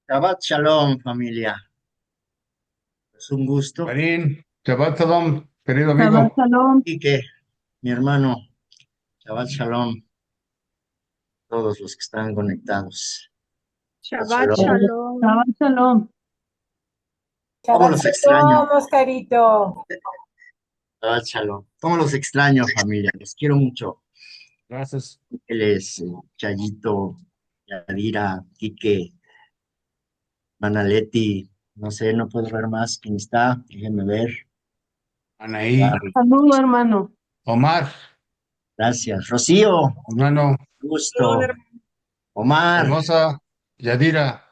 Shabbat Shalom, familia. Es un gusto. Marín, Shabbat Shalom, querido Shabbat amigo. Shalom. Y que mi hermano, Shabbat Shalom, todos los que están conectados. Shabbat Shabbat Shalom. Shalom. Shabbat Shalom. ¿Cómo Shabbat los extraño? shalom, Oscarito. Shabbat Shalom. ¿Cómo los extraño, familia? Los quiero mucho. Gracias. Él es Chayito, Yadira, Quique, Manaletti. No sé, no puedo ver más quién está. Déjenme ver. Anaí, Barry. Saludo, hermano. Omar, Gracias. Rocío, hermano, Perdón, gusto. Omar. hermosa, Yadira.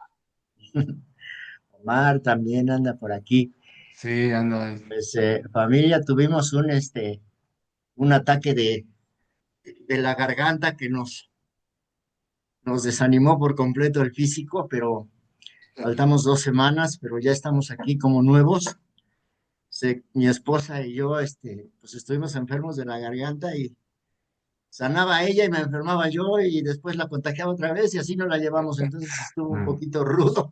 Omar también anda por aquí. Sí, ando ahí. Pues familia, tuvimos un ataque de la garganta que nos desanimó por completo el físico, pero faltamos 2 semanas, pero ya estamos aquí como nuevos. Mi esposa y yo, pues estuvimos enfermos de la garganta y sanaba ella y me enfermaba yo y después la contagiaba otra vez y así nos la llevamos. Entonces estuvo un Mm. poquito rudo.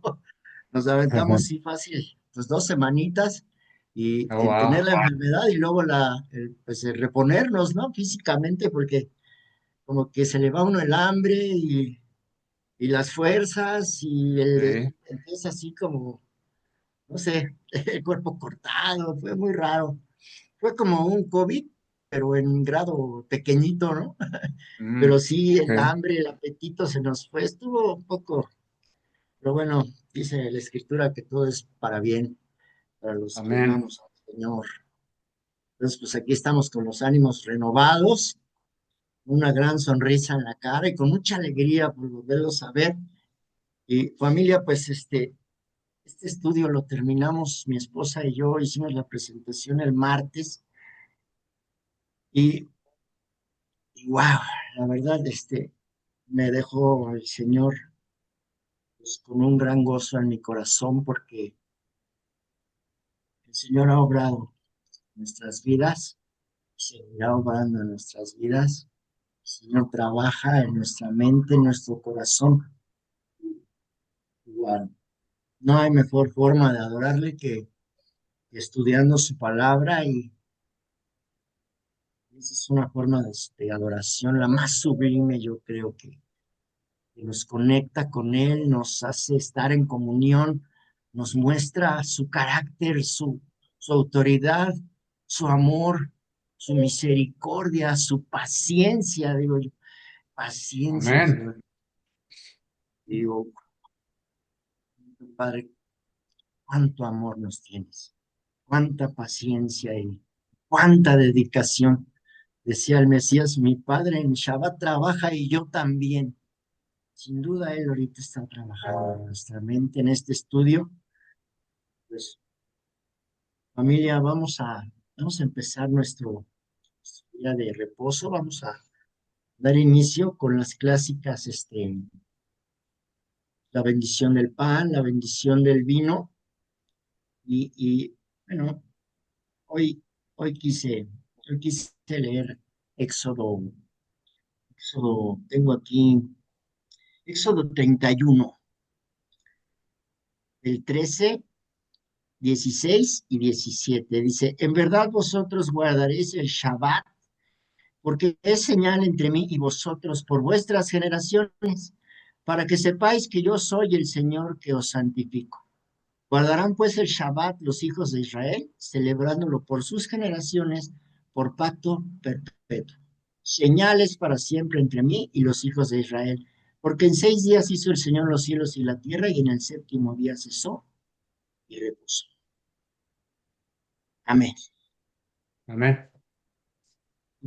Nos aventamos, sí, fácil, pues 2 semanitas y Oh, el tener wow. la enfermedad y luego pues el reponernos, ¿no? Físicamente, porque como que se le va a uno el hambre y las fuerzas y Sí. empieza así como, no sé, el cuerpo cortado, fue muy raro. Fue como un COVID, pero en grado pequeñito, ¿no? Pero Mm, sí, el ok. hambre, el apetito se nos fue, estuvo un poco, pero bueno, dice la escritura que todo es para bien, para los que Amén. amamos al Señor. Entonces, pues aquí estamos con los ánimos renovados, una gran sonrisa en la cara y con mucha alegría por volverlos a ver. Y familia, pues este estudio lo terminamos, mi esposa y yo hicimos la presentación el martes y, y wow, la verdad, me dejó el Señor pues, con un gran gozo en mi corazón porque el Señor ha obrado en nuestras vidas, seguirá obrando en nuestras vidas. El Señor trabaja en nuestra mente, en nuestro corazón. Igual, no hay mejor forma de adorarle que estudiando su palabra y esa es una forma de adoración, la más sublime, yo creo que nos conecta con Él, nos hace estar en comunión, nos muestra su carácter, su autoridad, su amor, su misericordia, su paciencia, digo yo, paciencia, Amén. Señor. Digo, Padre, cuánto amor nos tienes, cuánta paciencia y cuánta dedicación. Decía el Mesías, mi padre en Shabbat trabaja y yo también. Sin duda, él ahorita está trabajando en nuestra mente, en este estudio. Pues, familia, vamos a empezar nuestro día de reposo. Vamos a dar inicio con las clásicas, la bendición del pan, la bendición del vino. Bueno, hoy, hoy quise leer Éxodo, tengo aquí Éxodo 31, el 13, 16 y 17. Dice, en verdad vosotros guardaréis el Shabbat, porque es señal entre mí y vosotros por vuestras generaciones, para que sepáis que yo soy el Señor que os santifico. Guardarán pues el Shabbat los hijos de Israel, celebrándolo por sus generaciones, por pacto perpetuo. Señales para siempre entre mí y los hijos de Israel, porque en 6 días hizo el Señor los cielos y la tierra, y en el séptimo día cesó y reposó. Amén. Amén.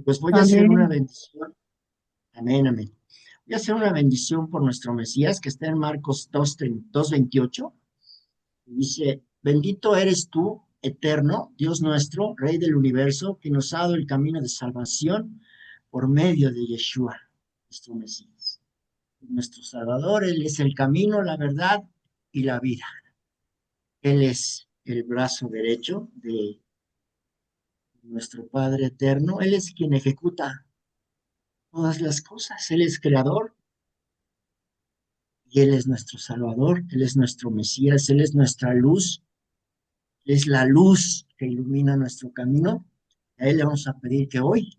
Pues voy a hacer una Amén. bendición. Amén, amén. Voy a hacer una bendición por nuestro Mesías que está en Marcos 2:28. Dice, bendito eres tú, eterno, Dios nuestro, Rey del universo, que nos ha dado el camino de salvación por medio de Yeshua, nuestro Mesías. Nuestro Salvador, Él es el camino, la verdad y la vida. Él es el brazo derecho de nuestro Padre eterno. Él es quien ejecuta todas las cosas. Él es creador y Él es nuestro Salvador, Él es nuestro Mesías, Él es nuestra luz, Él es la luz que ilumina nuestro camino. A Él le vamos a pedir que hoy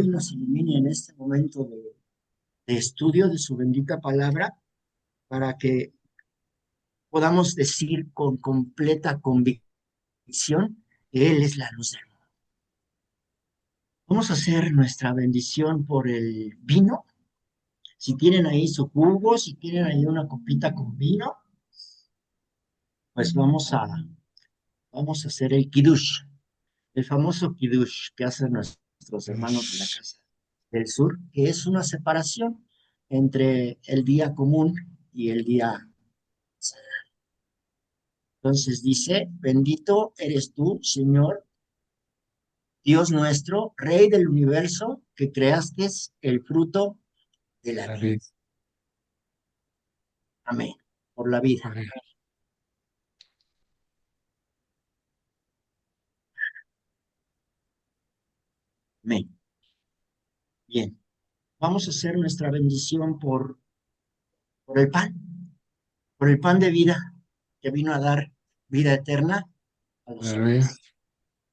nos ilumine en este momento de estudio de su bendita palabra, para que podamos decir con completa convicción que Él es la luz del mundo. Vamos a hacer nuestra bendición por el vino. Si tienen ahí su jugo, si tienen ahí una copita con vino, pues vamos a hacer el kiddush, el famoso kiddush que hacen nuestros hermanos de la casa del sur, que es una separación entre el día común y el día sagrado. Entonces dice, bendito eres tú, Señor, Dios nuestro, Rey del universo, que creaste el fruto de la La vida. vida. Amén. Por la vida. Amén. Amén. Bien. Vamos a hacer nuestra bendición por por el pan de vida que vino a dar vida eterna a los Aleluya. hombres,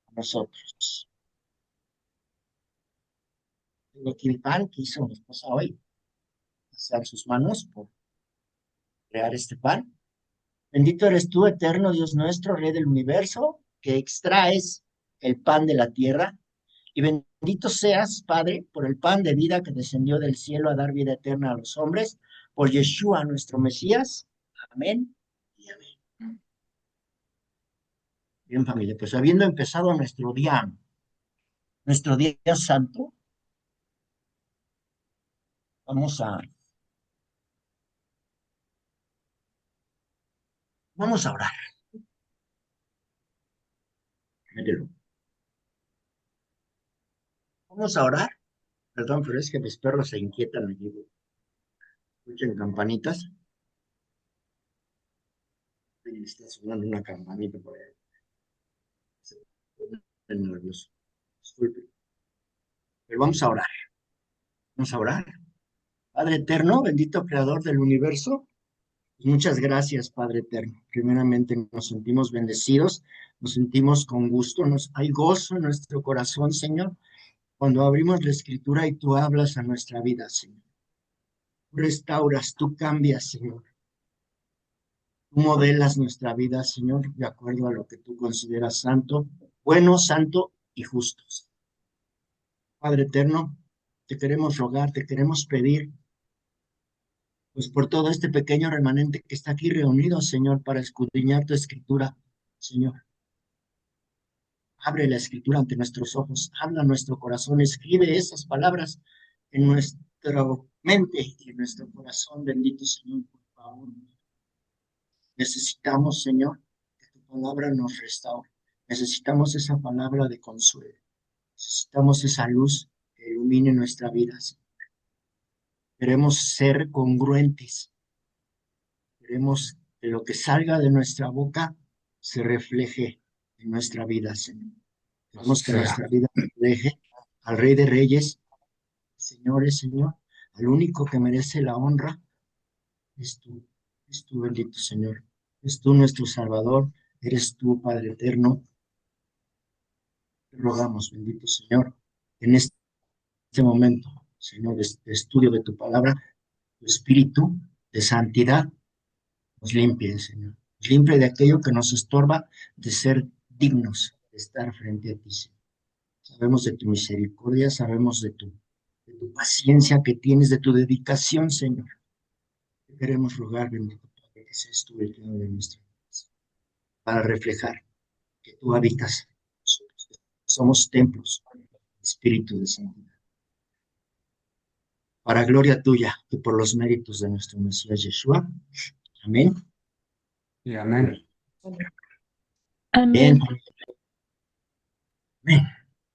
a nosotros. Tengo aquí el pan que hizo mi esposa hoy, pasar sus manos por crear este pan. Bendito eres tú, eterno Dios nuestro, Rey del universo, que extraes el pan de la tierra. Y bendito seas, Padre, por el pan de vida que descendió del cielo a dar vida eterna a los hombres, por Yeshua, nuestro Mesías. Amén y amén. Bien, familia, pues habiendo empezado nuestro día santo, vamos a, vamos a orar. Mételo. Vamos a orar. Perdón, pero es que mis perros se inquietan allí. Escuchen campanitas. Y está sonando una campanita por ahí. Se pone nervioso. Disculpe. Pero vamos a orar. Vamos a orar. Padre eterno, bendito creador del universo, muchas gracias, Padre eterno. Primeramente nos sentimos bendecidos, nos sentimos con gusto, hay gozo en nuestro corazón, Señor, cuando abrimos la escritura y tú hablas a nuestra vida, Señor. Tú restauras, tú cambias, Señor. Tú modelas nuestra vida, Señor, de acuerdo a lo que tú consideras santo, bueno, santo y justo. Padre eterno, te queremos rogar, te queremos pedir, pues por todo este pequeño remanente que está aquí reunido, Señor, para escudriñar tu escritura, Señor. Abre la escritura ante nuestros ojos, habla nuestro corazón, escribe esas palabras en nuestra mente y en nuestro corazón, bendito Señor, por favor. Necesitamos, Señor, que tu palabra nos restaure. Necesitamos esa palabra de consuelo. Necesitamos esa luz que ilumine nuestra vida, Señor. Queremos ser congruentes. Queremos que lo que salga de nuestra boca se refleje en nuestra vida, Señor. Así Queremos que sea. nuestra vida refleje al Rey de Reyes, señores, Señor, al único que merece la honra, es tú, bendito Señor. Es tú nuestro Salvador, eres tú, Padre eterno. Te rogamos, bendito Señor, en este momento, Señor, de estudio de tu palabra, tu espíritu de santidad nos limpie, Señor. Nos limpie de aquello que nos estorba de ser dignos de estar frente a ti, Señor. Sabemos de tu misericordia, sabemos de tu paciencia que tienes, de tu dedicación, Señor. Te queremos rogar, bendito Padre, que seas tú el Creador de nuestra vida, para reflejar que tú habitas en nosotros. Somos templos del Espíritu de Santidad. Para gloria tuya y por los méritos de nuestro Mesías Yeshua. Amén. Y amén. Bien, Amén. amén.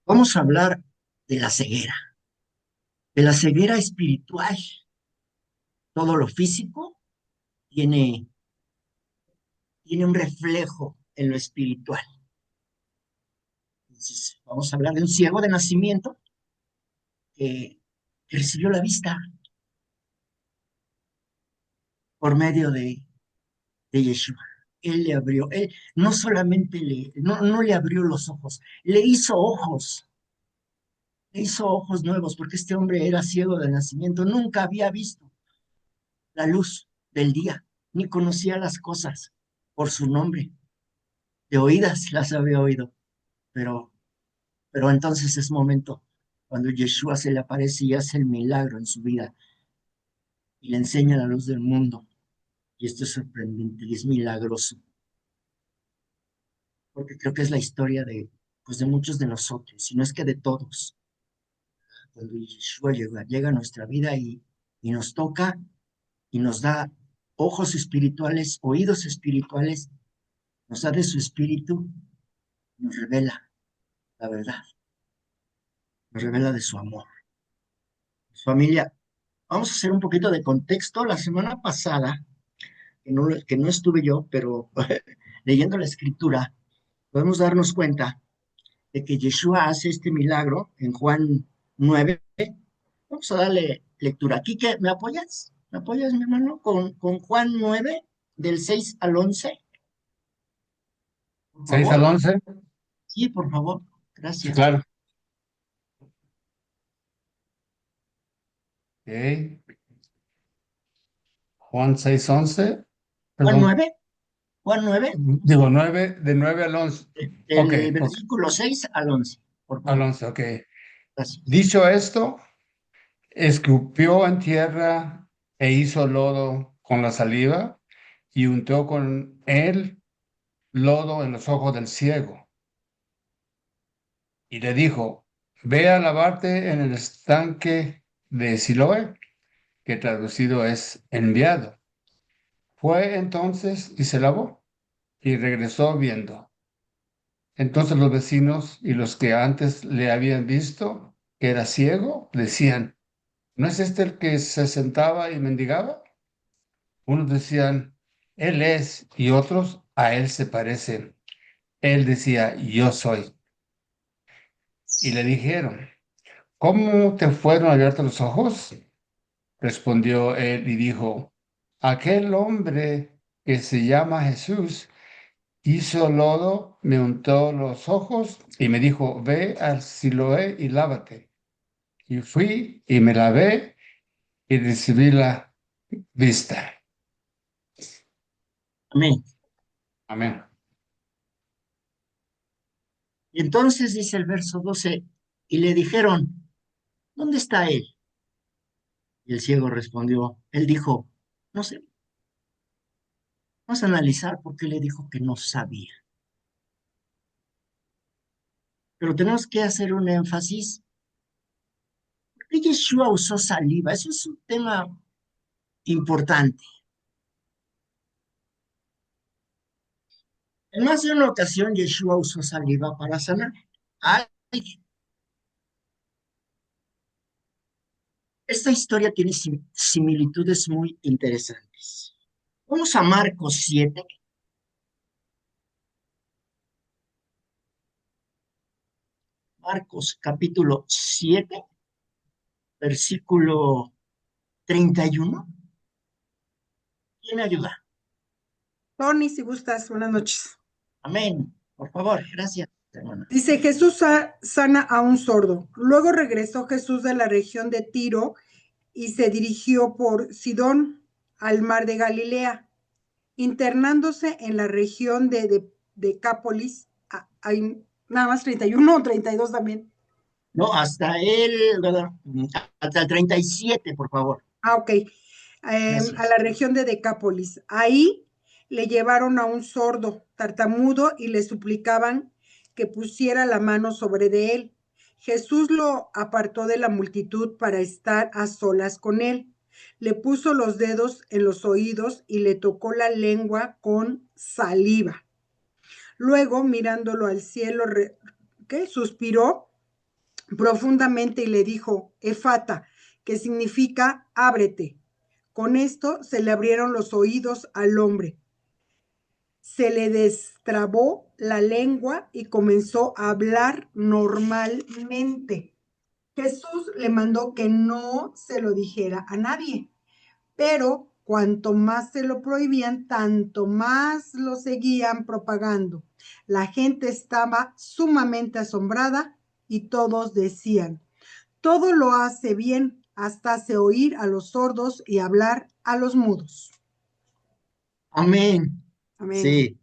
Vamos a hablar de la ceguera espiritual. Todo lo físico tiene, tiene un reflejo en lo espiritual. Entonces, vamos a hablar de un ciego de nacimiento que recibió la vista. por medio de Yeshua. Él le abrió, él no solamente no le abrió los ojos, le hizo ojos nuevos, porque este hombre era ciego de nacimiento, nunca había visto la luz del día, ni conocía las cosas por su nombre, de oídas las había oído, pero, pero entonces es momento cuando Yeshua se le aparece y hace el milagro en su vida y le enseña la luz del mundo. Y esto es sorprendente y es milagroso, porque creo que es la historia pues de muchos de nosotros, si no es que de todos. Cuando Yeshua llega a nuestra vida y nos toca y nos da ojos espirituales, oídos espirituales, nos da de su espíritu, nos revela la verdad, nos revela de su amor. Familia, vamos a hacer un poquito de contexto. La semana pasada, que no estuve yo, pero leyendo la escritura, podemos darnos cuenta de que Yeshua hace este milagro en Juan 9. Vamos a darle lectura. Quique, ¿me apoyas? ¿Me apoyas, mi hermano? Con Juan 9, del 6 al 11, por 6 al favor. 11. Sí, por favor. Sí, Gracias. claro. Ok. Juan 6, 11. Juan Perdón. 9, Juan 9, Digo, 9, de 9 al 11. Ok, del ok. versículo 6 al 11, por Al favor. 11, ok. Gracias. Dicho esto, escupió en tierra e hizo lodo con la saliva y untó con él lodo en los ojos del ciego. Y le dijo, ve a lavarte en el estanque de Siloé, que traducido es enviado. Fue entonces y se lavó y regresó viendo. Entonces los vecinos y los que antes le habían visto que era ciego, decían, ¿no es este el que se sentaba y mendigaba? Unos decían, él es, y otros, a él se parece. Él decía, yo soy. Y le dijeron, ¿cómo te fueron abiertos los ojos? Respondió él y dijo, aquel hombre que se llama Jesús hizo lodo, me untó los ojos y me dijo, ve al Siloé y lávate. Y fui y me lavé y recibí la vista. Amén. Amén. Y entonces dice el verso 12, y le dijeron, ¿dónde está él? Y el ciego respondió, él dijo, no sé. Vamos a analizar por qué le dijo que no sabía. Pero tenemos que hacer un énfasis. ¿Por qué Yeshua usó saliva? Eso es un tema importante. En más de una ocasión, Yeshua usó saliva para sanar a alguien. Esta historia tiene similitudes muy interesantes. Vamos a Marcos 7, Marcos capítulo 7, versículo 31. ¿Quién ayuda? Tony, si gustas, buenas noches. Amén. Por favor, gracias, hermana. Dice, Jesús sana a un sordo. Luego regresó Jesús de la región de Tiro y se dirigió por Sidón al mar de Galilea, internándose en la región de Decápolis. Hay nada más 31 o 32 también. No, hasta el 37, por favor. Ok. A Gracias. la región de Decápolis. Ahí le llevaron a un sordo, tartamudo, y le suplicaban que pusiera la mano sobre de él. Jesús lo apartó de la multitud para estar a solas con él. Le puso los dedos en los oídos y le tocó la lengua con saliva. Luego, mirándolo al cielo, suspiró profundamente y le dijo, Efata, que significa ábrete. Con esto se le abrieron los oídos al hombre. Se le destrabó la lengua y comenzó a hablar normalmente. Jesús le mandó que no se lo dijera a nadie, pero Cuanto más se lo prohibían, tanto más lo seguían propagando. La gente estaba sumamente asombrada y todos decían, todo lo hace bien, hasta hace oír a los sordos y hablar a los mudos. Amén. Amén. Sí,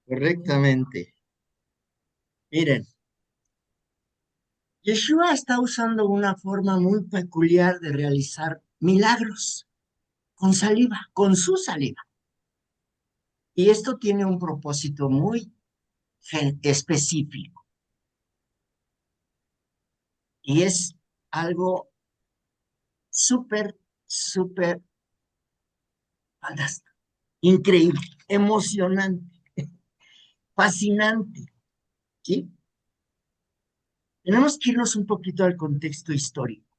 correctamente. Miren, Yeshua está usando una forma muy peculiar de realizar milagros con saliva, con su saliva. Y esto tiene un propósito muy específico. Y es algo súper, súper fantástico, increíble, emocionante, fascinante, ¿sí? Tenemos que irnos un poquito al contexto histórico.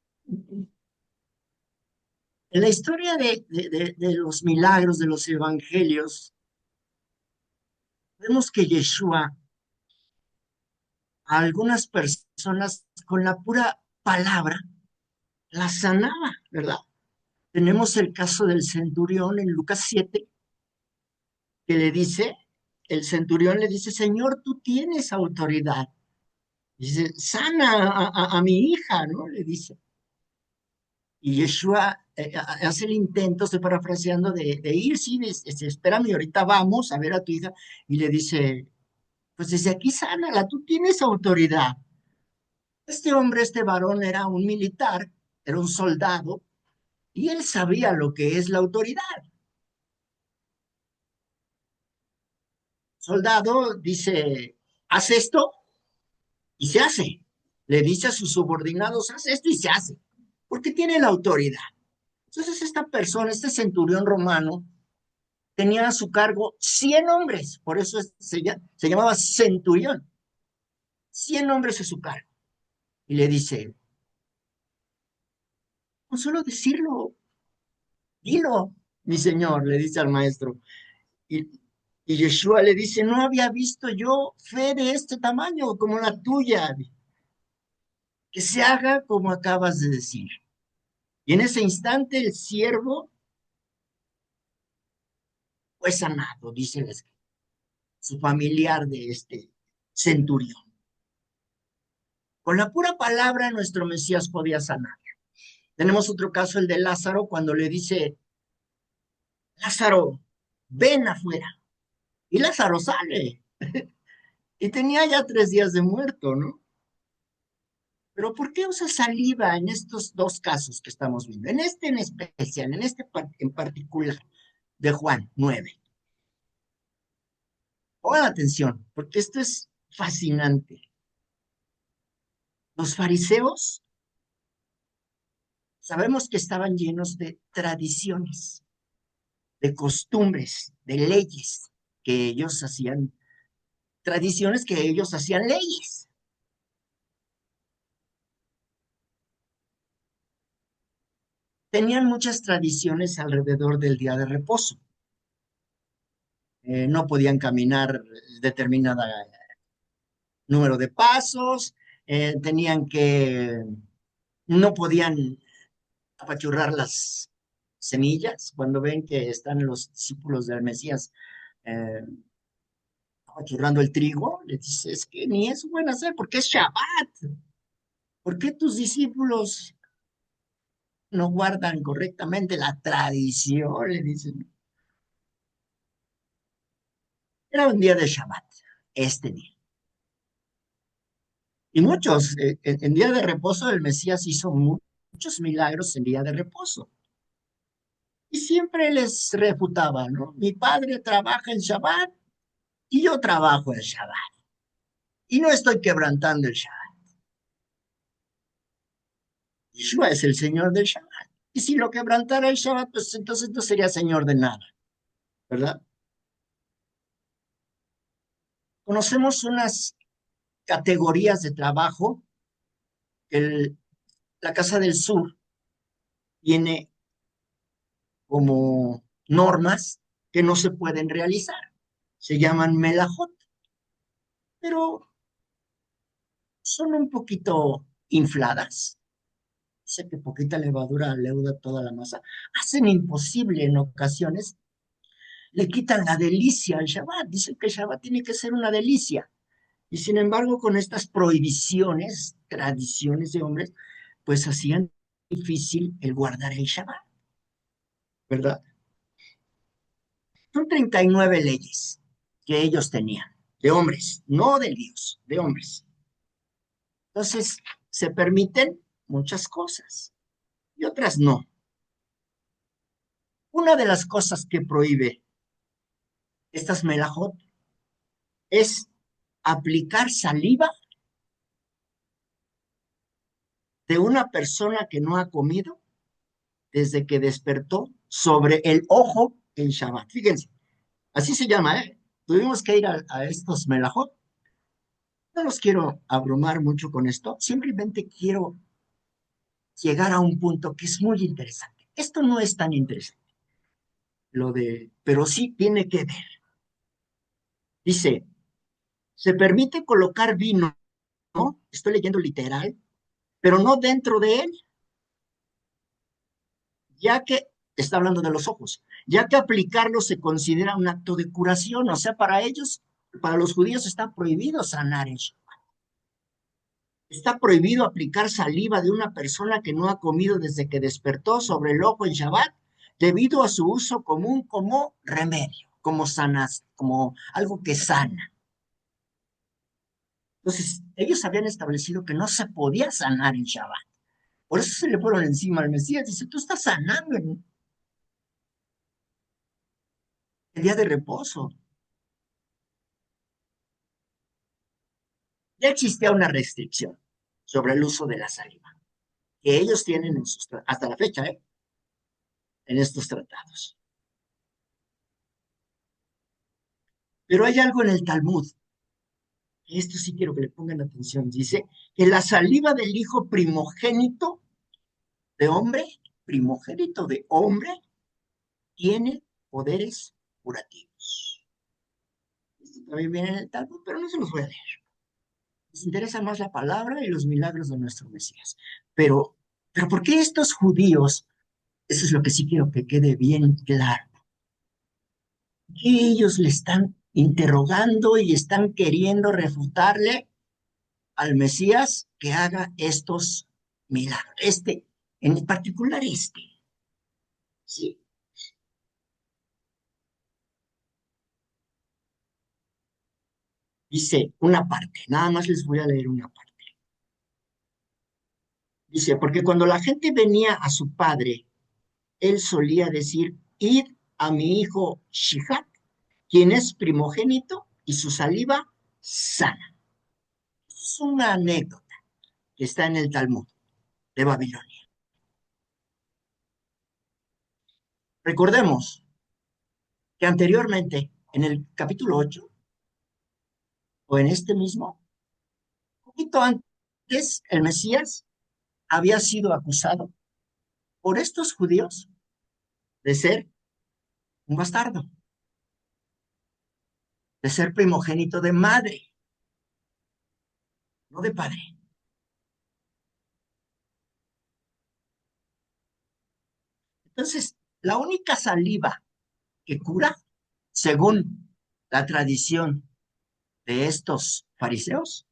En la historia de los milagros, de los evangelios, vemos que Yeshua a algunas personas con la pura palabra las sanaba, ¿verdad? Tenemos el caso del centurión en Lucas 7, que le dice, el centurión le dice, Señor, tú tienes autoridad. Dice, sana a mi hija, ¿no? Le dice. Y Yeshua hace el intento, estoy parafraseando, de ir, sí, espérame, ahorita vamos a ver a tu hija. Y le dice, pues desde aquí sánala, tú tienes autoridad. Este hombre, este varón era un militar, era un soldado, y él sabía lo que es la autoridad. Soldado dice, haz esto y se hace. Le dice a sus subordinados, haz esto y se hace, porque tiene la autoridad. Entonces esta persona, este centurión romano, tenía a su cargo 100 hombres, por eso se llamaba centurión. 100 hombres a su cargo. Y le dice, no solo decirlo, dilo, mi señor, le dice al maestro. Y, y Yeshua le dice, no había visto yo fe de este tamaño como la tuya, que se haga como acabas de decir. Y en ese instante el siervo fue sanado, dice su familiar de este centurión. Con la pura palabra nuestro Mesías podía sanar. Tenemos otro caso, el de Lázaro, cuando le dice, Lázaro, ven afuera. Y Lázaro sale. Y tenía ya 3 días de muerto, ¿no? Pero ¿por qué usa saliva en estos dos casos que estamos viendo? En este en especial, en este en particular, de Juan 9. Pongan atención, porque esto es fascinante. Los fariseos sabemos que estaban llenos de tradiciones, de costumbres, de leyes que ellos hacían, tradiciones que ellos hacían leyes. Tenían muchas tradiciones alrededor del día de reposo. No podían caminar determinada número de pasos, tenían que, no podían apachurrar las semillas. Cuando ven que están los discípulos del Mesías eh, apachurrando el trigo, les dice, es que ni eso pueden hacer porque es Shabbat. ¿Por qué tus discípulos no guardan correctamente la tradición? Le dicen. Era un día de Shabbat, este día. Y muchos, en día de reposo, el Mesías hizo muchos milagros en día de reposo. Y siempre les refutaba, ¿no? Mi padre trabaja en Shabbat y yo trabajo en Shabbat. Y no estoy quebrantando el Shabbat. Yeshua es el Señor del Shabbat. Y si lo quebrantara el Shabbat, pues entonces no sería Señor de nada, ¿verdad? Conocemos unas categorías de trabajo. La Casa del Sur tiene como normas que no se pueden realizar. Se llaman melajot, pero son un poquito infladas. Dice que poquita levadura leuda toda la masa. Hacen imposible en ocasiones, le quitan la delicia al Shabbat. Dicen que el Shabbat tiene que ser una delicia. Y sin embargo, con estas prohibiciones, tradiciones de hombres, pues hacían difícil el guardar el Shabbat, ¿verdad? Son 39 leyes que ellos tenían, de hombres, no de Dios, de hombres. Entonces, se permiten muchas cosas y otras no. Una de las cosas que prohíbe estas melajot es aplicar saliva de una persona que no ha comido desde que despertó sobre el ojo en Shabbat. Fíjense, así se llama, ¿eh? Tuvimos que ir a estos melajot. No los quiero abrumar mucho con esto, simplemente quiero llegar a un punto que es muy interesante. Esto no es tan interesante, pero sí tiene que ver. Dice, se permite colocar vino, ¿no? Estoy leyendo literal, pero no dentro de él, ya que está hablando de los ojos, ya que aplicarlo se considera un acto de curación, o sea, para ellos, para los judíos está prohibido sanar en Shabbat. Está prohibido aplicar saliva de una persona que no ha comido desde que despertó sobre el ojo en Shabbat, debido a su uso común como remedio, como sanas, como algo que sana. Entonces, ellos habían establecido que no se podía sanar en Shabbat. Por eso se le fueron encima al Mesías. Dice, tú estás sanando en el día de reposo. Ya existía una restricción sobre el uso de la saliva, que ellos tienen hasta la fecha, en estos tratados. Pero hay algo en el Talmud, y esto sí quiero que le pongan atención. Dice que la saliva del hijo de hombre, primogénito de hombre, tiene poderes curativos. Esto también viene en el Talmud, pero no se los voy a leer. Les interesa más la palabra y los milagros de nuestro Mesías. Pero ¿por qué estos judíos? Eso es lo que sí quiero que quede bien claro. Que ellos le están interrogando y están queriendo refutarle al Mesías que haga estos milagros. En particular sí. Dice una parte, nada más les voy a leer una parte. Dice, porque cuando la gente venía a su padre, él solía decir, id a mi hijo Shihat, quien es primogénito, y su saliva sana. Es una anécdota que está en el Talmud de Babilonia. Recordemos que anteriormente, en el capítulo 8, o en este mismo, un poquito antes, el Mesías había sido acusado por estos judíos de ser un bastardo, de ser primogénito de madre, no de padre. Entonces, la única saliva que cura, según la tradición de estos fariseos,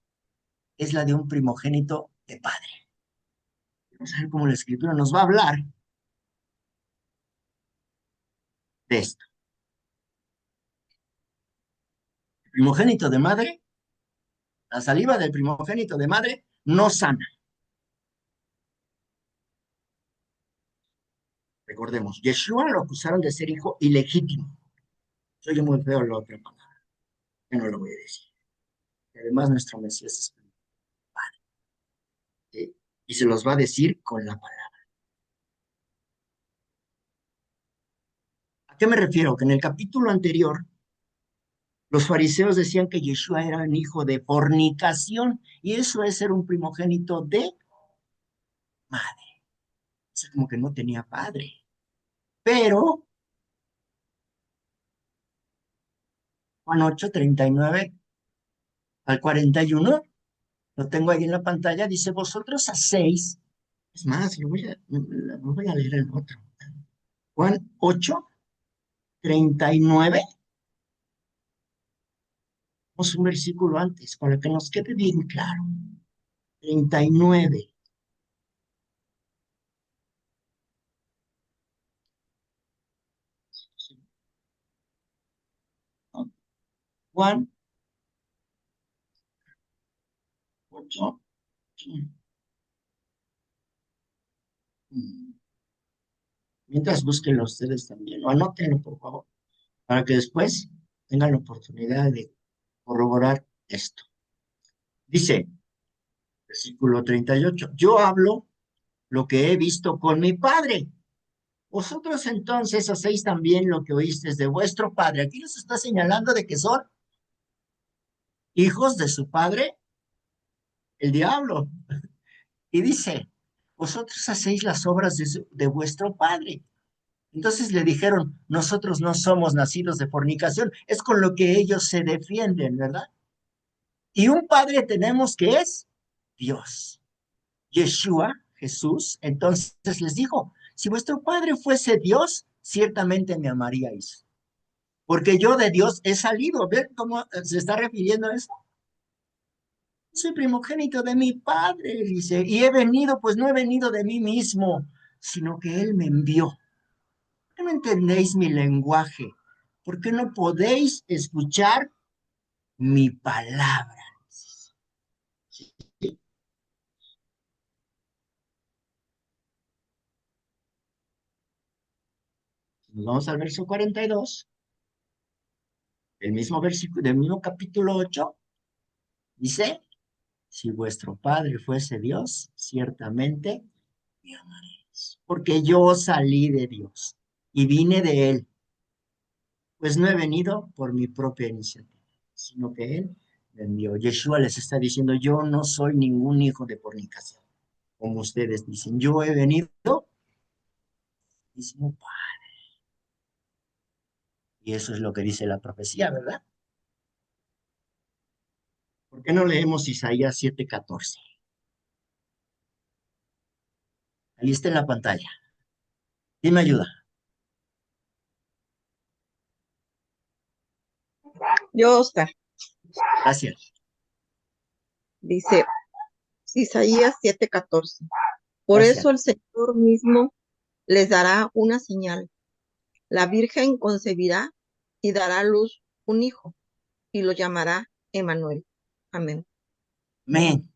es la de un primogénito de padre. Vamos a ver cómo la escritura nos va a hablar de esto. El primogénito de madre, la saliva del primogénito de madre no sana. Recordemos, Yeshua lo acusaron de ser hijo ilegítimo. Soy muy feo la otra palabra, que no lo voy a decir. Además, nuestro Mesías es padre, ¿sí? Y se los va a decir con la palabra. ¿A qué me refiero? Que en el capítulo anterior, los fariseos decían que Yeshua era un hijo de fornicación, y eso es ser un primogénito de madre. O sea, como que no tenía padre. Pero Juan 8:39 al 41, lo tengo ahí en la pantalla, dice, vosotros hacéis Es más, lo voy a leer el otro. Juan 8:39. Vamos un versículo antes, para que nos quede bien claro. 39. Juan 8. Mientras búsquenlo ustedes también, o anótenlo por favor, para que después tengan la oportunidad de corroborar esto. Dice, versículo 38, yo hablo lo que he visto con mi padre. Vosotros entonces hacéis también lo que oísteis de vuestro padre. Aquí nos está señalando de que son hijos de su padre, el diablo. Y dice, vosotros hacéis las obras de vuestro padre. Entonces le dijeron, nosotros no somos nacidos de fornicación. Es con lo que ellos se defienden, ¿verdad? Y un padre tenemos que es Dios. Yeshua, Jesús, entonces les dijo, si vuestro padre fuese Dios, ciertamente me amaríais. Porque yo de Dios he salido. ¿Ven cómo se está refiriendo a eso? Soy primogénito de mi padre, dice, y he venido, pues no he venido de mí mismo, sino que él me envió. ¿Por qué no entendéis mi lenguaje? ¿Por qué no podéis escuchar mi palabra? Nos vamos al verso 42, del mismo versículo, del mismo capítulo 8, dice, si vuestro Padre fuese Dios, ciertamente me amaréis, porque yo salí de Dios y vine de Él, pues no he venido por mi propia iniciativa, sino que Él me envió. Yeshua les está diciendo, yo no soy ningún hijo de fornicación, como ustedes dicen, yo he venido mismo Padre. Y eso es lo que dice la profecía, ¿verdad? ¿Por qué no leemos Isaías 7:14? Ahí está en la pantalla. ¿Quién me ayuda? Yo, Oscar, Gracias. dice Isaías 7:14. Por Gracias. eso el Señor mismo les dará una señal. La Virgen concebirá y dará a luz un hijo y lo llamará Emmanuel. Amén. Amén.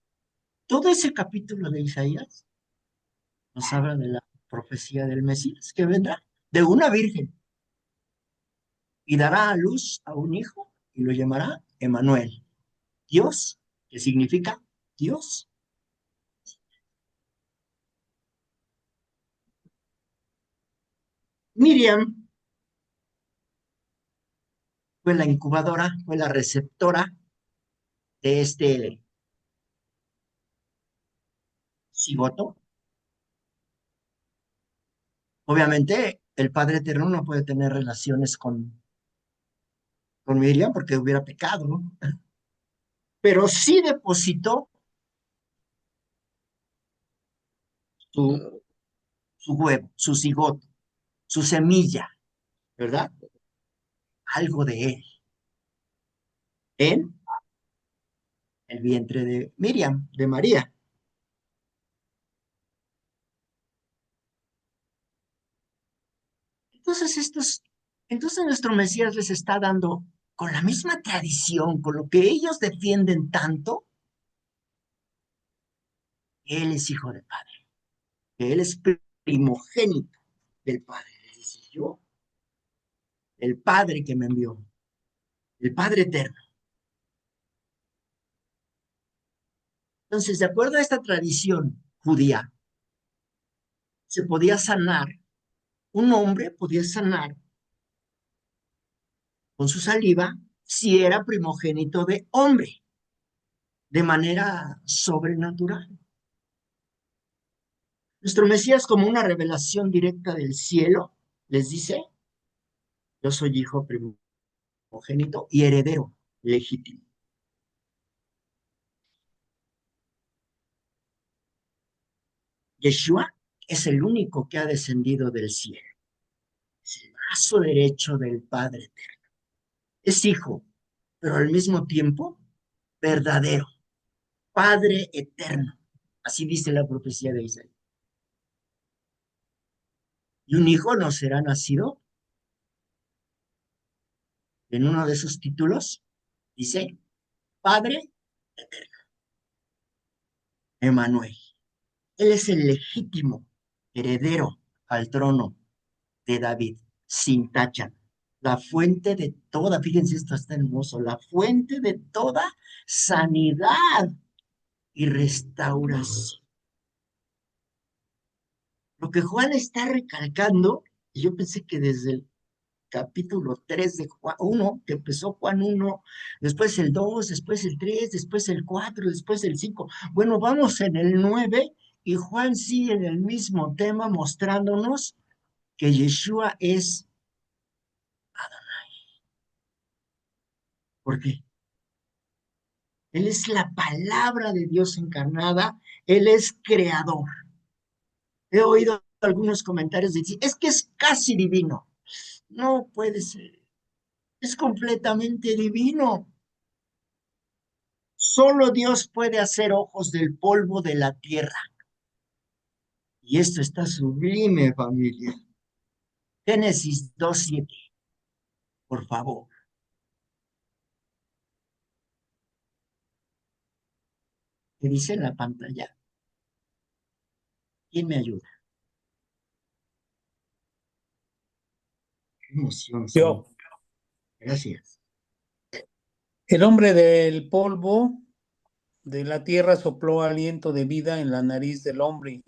Todo ese capítulo de Isaías nos habla de la profecía del Mesías que vendrá de una virgen y dará a luz a un hijo y lo llamará Emmanuel. Dios, que significa Dios. Miriam fue la incubadora, fue la receptora de este cigoto. Obviamente, el Padre Eterno no puede tener relaciones con Miriam porque hubiera pecado, ¿no? Pero sí depositó su, su huevo, su cigoto, su semilla, ¿verdad? Algo de él en el vientre de Miriam, de María. Entonces, entonces nuestro Mesías les está dando con la misma tradición, con lo que ellos defienden tanto, que Él es hijo del Padre, que Él es primogénito del Padre. Les dice yo, el Padre que me envió, el Padre eterno. Entonces, de acuerdo a esta tradición judía, se podía sanar, un hombre podía sanar con su saliva si era primogénito de hombre, de manera sobrenatural. Nuestro Mesías, como una revelación directa del cielo, les dice, yo soy hijo primogénito y heredero legítimo. Yeshua es el único que ha descendido del cielo. Es el brazo derecho del Padre eterno. Es hijo, pero al mismo tiempo verdadero. Padre eterno. Así dice la profecía de Isaías. Y un hijo no será nacido. En uno de sus títulos dice Padre eterno, Emanuel. Él es el legítimo heredero al trono de David, sin tacha. La fuente de toda, fíjense, esto está hermoso, la fuente de toda sanidad y restauración. Lo que Juan está recalcando, y yo pensé que desde el capítulo 3 de Juan 1, que empezó Juan 1, después el 2, después el 3, después el 4, después el 5. Bueno, vamos en el 9 y Juan sigue en el mismo tema mostrándonos que Yeshua es, ¿por qué? Él es la palabra de Dios encarnada, Él es creador. He oído algunos comentarios de decir, es que es casi divino. No puede ser, es completamente divino. Solo Dios puede hacer ojos del polvo de la tierra. Y esto está sublime, familia. Génesis 2:7, por favor. ¿Qué dice en la pantalla? ¿Quién me ayuda? Qué emoción, Señor. Yo, Gracias. el hombre del polvo de la tierra sopló aliento de vida en la nariz del hombre,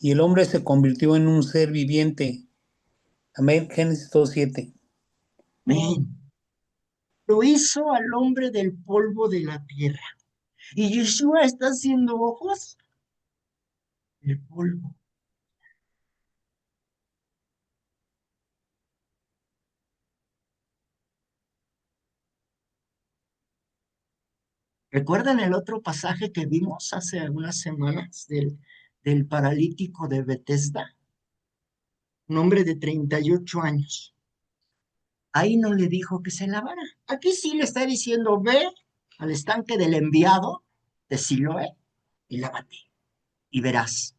y el hombre se convirtió en un ser viviente. Amén. Génesis 2:7. Amén. Lo hizo al hombre del polvo de la tierra. Y Yeshua está haciendo ojos del polvo. ¿Recuerdan el otro pasaje que vimos hace algunas semanas del paralítico de Betesda? Un hombre de 38 años. Ahí no le dijo que se lavara. Aquí sí le está diciendo, ve al estanque del enviado de Siloé y lávate. Y verás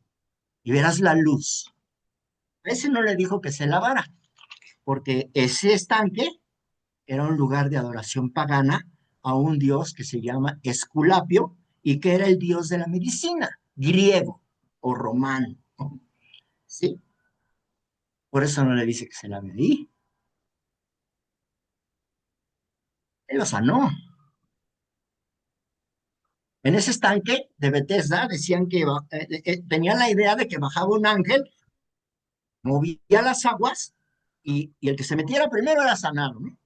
la luz. A ese no le dijo que se lavara, porque ese estanque era un lugar de adoración pagana a un dios que se llama Esculapio y que era el dios de la medicina, griego o romano. ¿Sí? Por eso no le dice que se lave ahí. Él lo sanó. En ese estanque de Bethesda decían que tenían la idea de que bajaba un ángel, movía las aguas y el que se metiera primero era sanado, ¿no?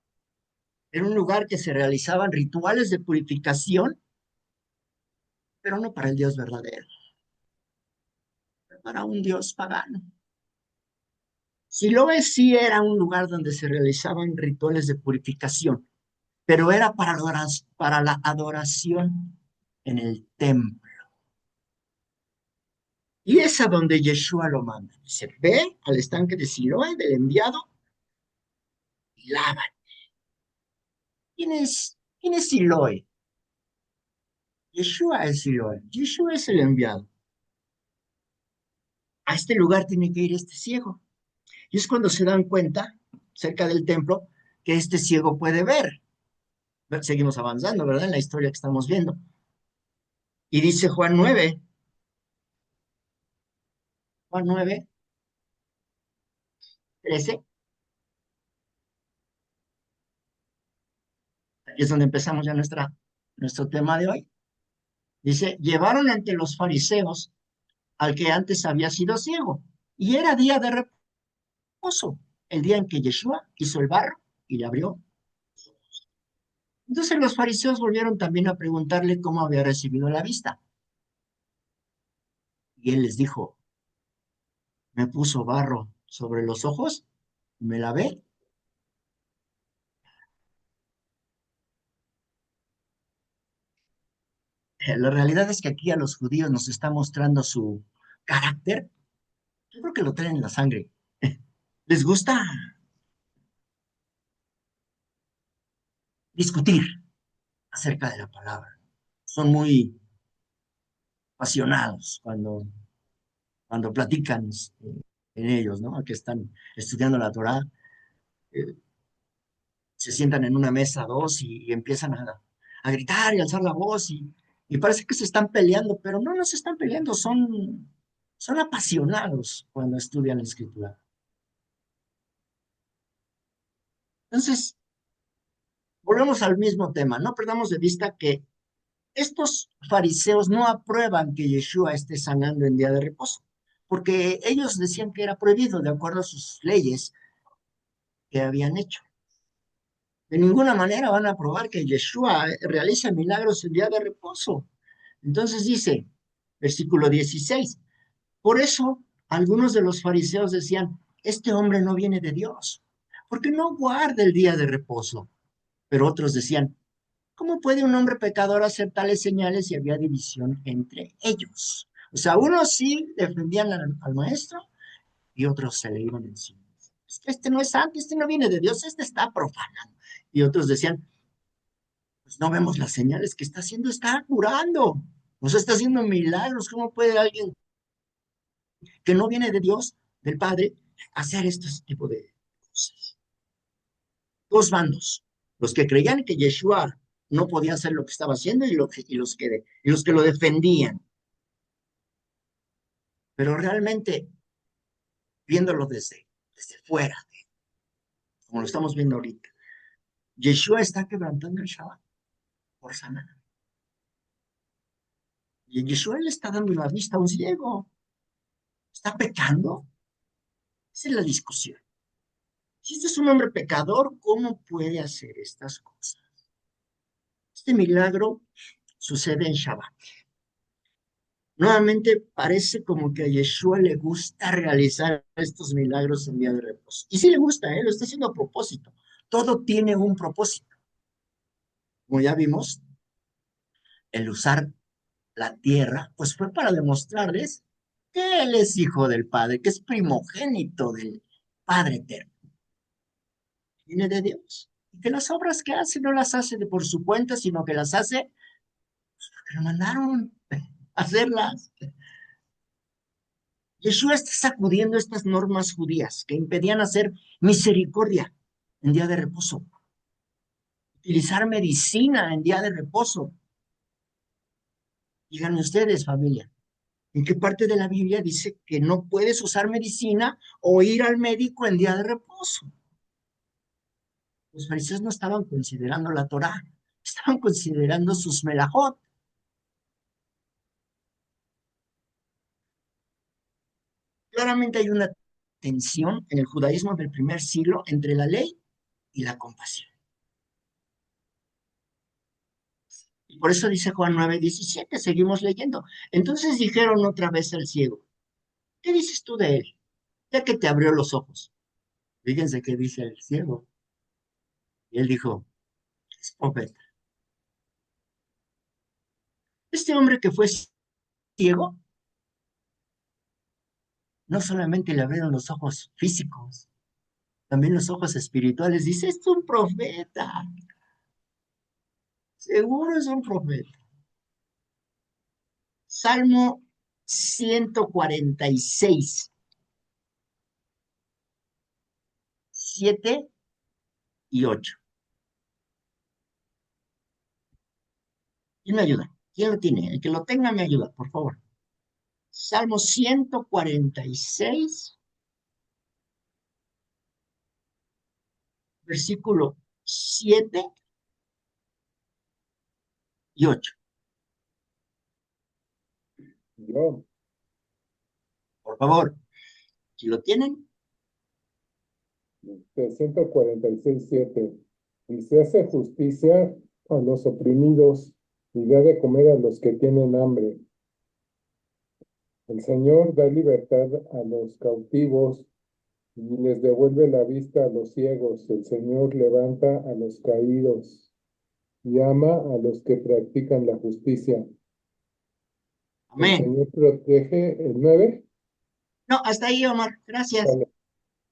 Era un lugar que se realizaban rituales de purificación, pero no para el Dios verdadero, para un Dios pagano. Siloé sí era un lugar donde se realizaban rituales de purificación, pero era para la adoración en el templo. Y es a donde Yeshua lo manda. Dice, ve al estanque de Siloé del enviado y lava. ¿Quién es Siloé? Yeshua es Siloé. Yeshua es el enviado. A este lugar tiene que ir este ciego. Y es cuando se dan cuenta, cerca del templo, que este ciego puede ver. Seguimos avanzando, ¿verdad? En la historia que estamos viendo. Y dice Juan 9, 13. Aquí es donde empezamos ya nuestro tema de hoy. Dice, llevaron ante los fariseos al que antes había sido ciego. Y era día de reposo, el día en que Yeshua hizo el barro y le abrió. Entonces los fariseos volvieron también a preguntarle cómo había recibido la vista. Y él les dijo, me puso barro sobre los ojos, me lavé. La realidad es que aquí a los judíos nos está mostrando su carácter, yo creo que lo traen en la sangre. Les gusta discutir acerca de la palabra. Son muy apasionados cuando platican en ellos, ¿no? Que están estudiando la Torá, eh, se sientan en una mesa dos y empiezan a gritar y alzar la voz y parece que se están peleando, pero no se están peleando, son apasionados cuando estudian la escritura. Entonces, volvemos al mismo tema, no perdamos de vista que estos fariseos no aprueban que Yeshua esté sanando en día de reposo, porque ellos decían que era prohibido de acuerdo a sus leyes que habían hecho. De ninguna manera van a probar que Yeshua realiza milagros en día de reposo. Entonces dice, versículo 16, por eso algunos de los fariseos decían, este hombre no viene de Dios, porque no guarda el día de reposo. Pero otros decían, ¿cómo puede un hombre pecador hacer tales señales si había división entre ellos? O sea, unos sí defendían al maestro y otros se le iban encima. Es que este no es santo, este no viene de Dios, este está profanando. Y otros decían, pues no vemos las señales que está haciendo, está curando, o sea, está haciendo milagros. ¿Cómo puede alguien que no viene de Dios, del Padre, hacer este tipo de cosas? Dos bandos, los que creían que Yeshua no podía hacer lo que estaba haciendo y los que lo defendían. Pero realmente, viéndolo desde fuera, como lo estamos viendo ahorita, Yeshua está quebrantando el Shabbat por sanar. Y Yeshua le está dando la vista a un ciego. ¿Está pecando? Esa es la discusión. Si este es un hombre pecador, ¿cómo puede hacer estas cosas? Este milagro sucede en Shabbat. Nuevamente parece como que a Yeshua le gusta realizar estos milagros en día de reposo. Y sí le gusta, lo está haciendo a propósito. Todo tiene un propósito. Como ya vimos, el usar la tierra, pues fue para demostrarles que Él es hijo del Padre, que es primogénito del Padre eterno. Viene de Dios. Y que las obras que hace no las hace por su cuenta, sino que las hace porque lo mandaron a hacerlas. Yeshua está sacudiendo estas normas judías que impedían hacer misericordia en día de reposo, utilizar medicina en día de reposo. Díganme ustedes, familia, ¿en qué parte de la Biblia dice que no puedes usar medicina o ir al médico en día de reposo? Los fariseos no estaban considerando la Torá, estaban considerando sus melajot. Claramente hay una tensión en el judaísmo del primer siglo entre la ley y la compasión. Y por eso dice Juan 9:17, seguimos leyendo. Entonces dijeron otra vez al ciego, ¿qué dices tú de él? Ya que te abrió los ojos. Fíjense qué dice el ciego. Y él dijo, es profeta. Este hombre que fue ciego, no solamente le abrieron los ojos físicos, también los ojos espirituales. Dice, es un profeta. Seguro es un profeta. Salmo 146, 7 y 8. ¿Quién me ayuda? ¿Quién lo tiene? El que lo tenga me ayuda, por favor. Salmo 146, versículo 7 y 8. Yo, Por favor, si lo tienen, 146:7. Y se hace justicia a los oprimidos y da de comer a los que tienen hambre. El Señor da libertad a los cautivos y les devuelve la vista a los ciegos. El Señor levanta a los caídos y ama a los que practican la justicia. El Amén. Señor protege el 9. No, hasta ahí, Omar. Gracias. Vale.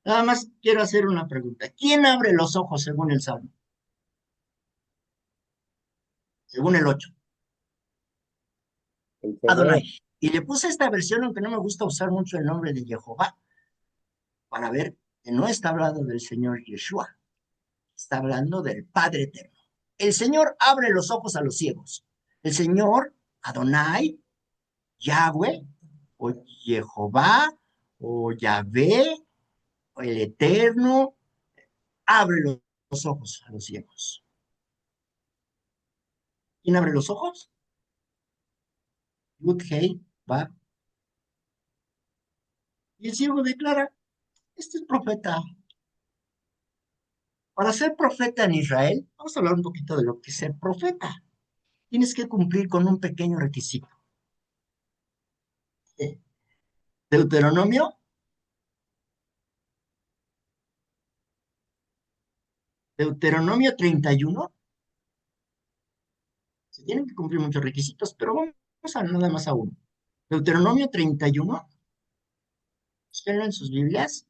Nada más quiero hacer una pregunta. ¿Quién abre los ojos según el Salmo? Según el 8. El Señor. Adonai. Y le puse esta versión, aunque no me gusta usar mucho el nombre de Jehová, para ver que no está hablando del Señor Yeshua, está hablando del Padre Eterno. El Señor abre los ojos a los ciegos. El Señor, Adonai, Yahweh, o Jehová, o Yahvé, o el Eterno, abre los ojos a los ciegos. ¿Quién abre los ojos? Yud, Hei, Va. Y el ciego declara, este es profeta. Para ser profeta en Israel, vamos a hablar un poquito de lo que es ser profeta. Tienes que cumplir con un pequeño requisito. Deuteronomio, Deuteronomio 31. Se tienen que cumplir muchos requisitos, pero vamos a nada más a uno. Deuteronomio 31. Esperen en sus Biblias.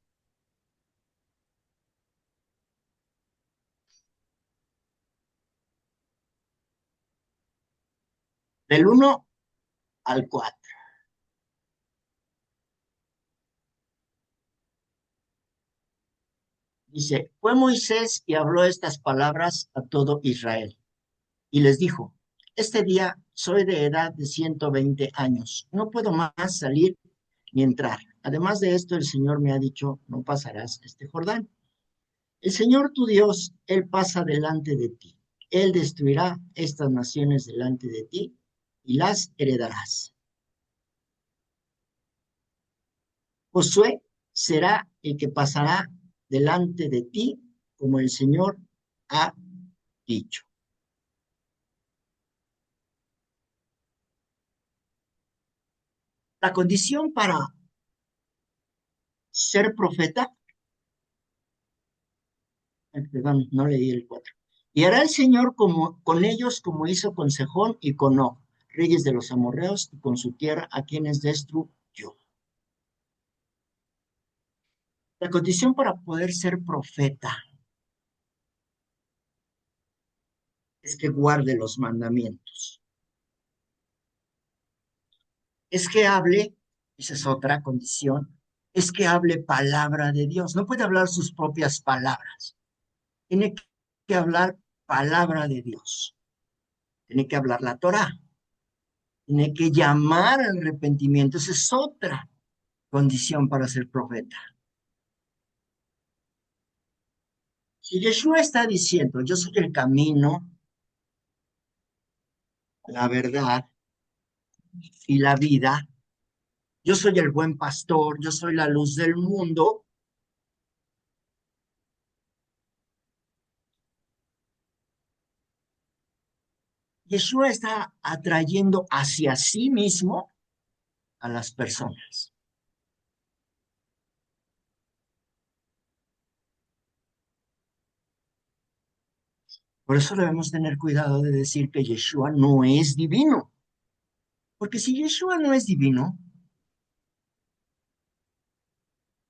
Del 1 al 4. Dice, fue Moisés y habló estas palabras a todo Israel. Y les dijo, este día soy de edad de 120 años. No puedo más salir ni entrar. Además de esto, el Señor me ha dicho, no pasarás este Jordán. El Señor tu Dios, Él pasa delante de ti. Él destruirá estas naciones delante de ti y las heredarás. Josué será el que pasará delante de ti, como el Señor ha dicho. La condición para ser profeta, perdón, no leí el 4. Y hará el Señor con ellos como hizo con Sejón y con Og, reyes de los amorreos, y con su tierra a quienes destruyó. La condición para poder ser profeta es que guarde los mandamientos. Es que hable, esa es otra condición, es que hable palabra de Dios. No puede hablar sus propias palabras. Tiene que hablar palabra de Dios. Tiene que hablar la Torá. Tiene que llamar al arrepentimiento. Esa es otra condición para ser profeta. Si Yeshua está diciendo, yo soy el camino, la verdad y la vida, yo soy el buen pastor, yo soy la luz del mundo, Yeshua está atrayendo hacia sí mismo a las personas. Por eso debemos tener cuidado de decir que Yeshua no es divino. Porque si Yeshua no es divino,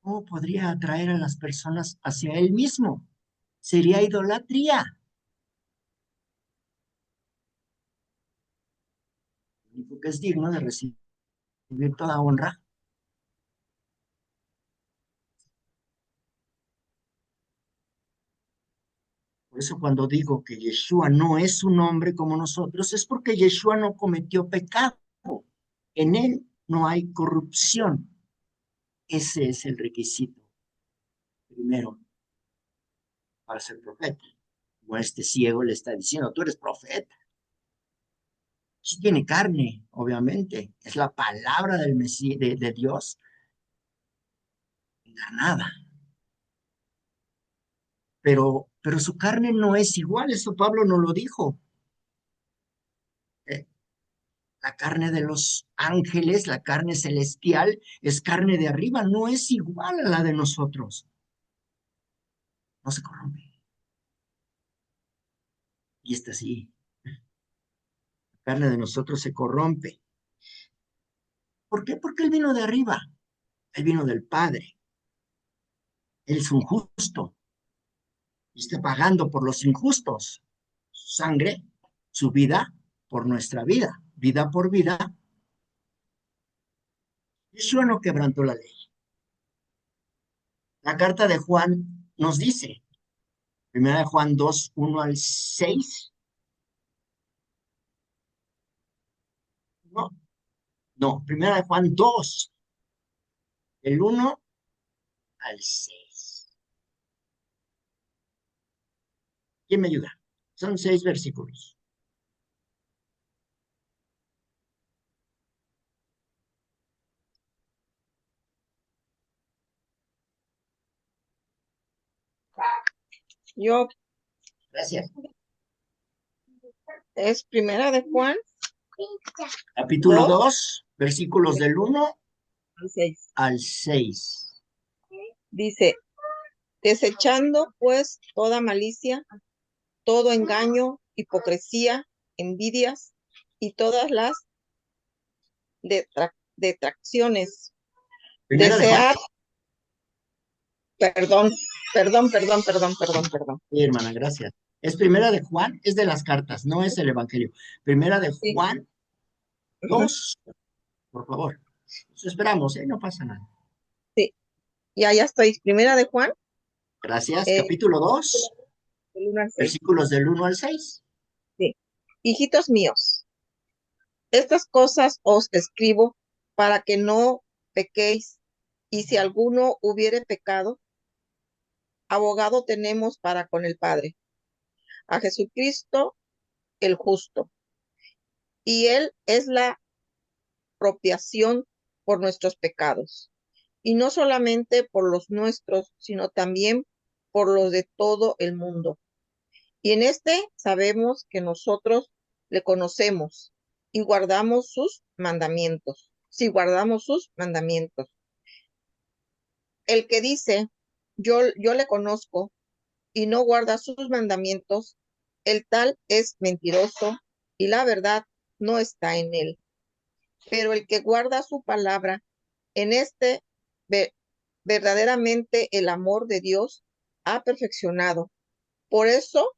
¿cómo podría atraer a las personas hacia él mismo? Sería idolatría. Lo único que es digno de recibir toda honra. Por eso cuando digo que Yeshua no es un hombre como nosotros, es porque Yeshua no cometió pecado. En él no hay corrupción. Ese es el requisito primero para ser profeta. Como este ciego le está diciendo, tú eres profeta. Sí tiene carne, obviamente. Es la palabra del Mesías, de Dios encarnada. Pero su carne no es igual. Eso Pablo no lo dijo. Eh, La carne de los ángeles, la carne celestial, es carne de arriba, no es igual a la de nosotros. No se corrompe. Y esta sí, la carne de nosotros se corrompe. ¿Por qué? Porque Él vino de arriba, Él vino del Padre, Él es un justo, y está pagando por los injustos, su sangre, su vida por nuestra vida, vida por vida. Yeshua no quebrantó la ley. La carta de Juan nos dice, primera de Juan 2, 1 al 6, no, no, primera de Juan 2, el 1 al 6. ¿Quién me ayuda? Son 6 versículos. Yo, Gracias. es primera de Juan Capítulo 2, 2, versículos del 1 6. al 6. Dice, desechando pues toda malicia, todo engaño, hipocresía, envidias y todas las detracciones. Primera de Juan. Desear, perdón. Sí, hermana, gracias. Es primera de Juan, es de las cartas, no es el Evangelio. Primera de Sí. Juan 2, por favor. Nos esperamos, no pasa nada. Sí, ya estoy. Primera de Juan, Gracias. Capítulo 2, del 1 al 6. versículos del 1 al 6. Sí. Hijitos míos, estas cosas os escribo para que no pequéis, y si alguno hubiere pecado, abogado tenemos para con el Padre, a Jesucristo el justo, y Él es la propiciación por nuestros pecados, y no solamente por los nuestros, sino también por los de todo el mundo. Y en este sabemos que nosotros le conocemos y guardamos sus mandamientos. Si guardamos sus mandamientos. El que dice, yo le conozco y no guarda sus mandamientos, el tal es mentiroso y la verdad no está en él. Pero el que guarda su palabra, en este verdaderamente el amor de Dios ha perfeccionado. Por esto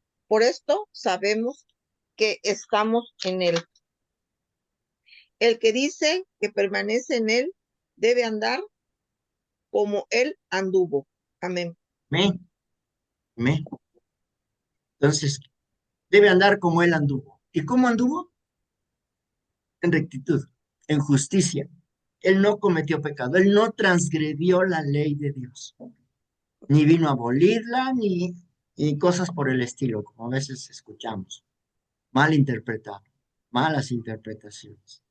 sabemos que estamos en él. El que dice que permanece en él debe andar como él anduvo. Amén. Amén. Amén. Entonces, debe andar como Él anduvo. ¿Y cómo anduvo? En rectitud, en justicia. Él no cometió pecado, Él no transgredió la ley de Dios, ni vino a abolirla, ni cosas por el estilo, como a veces escuchamos. Mal interpretado, malas interpretaciones.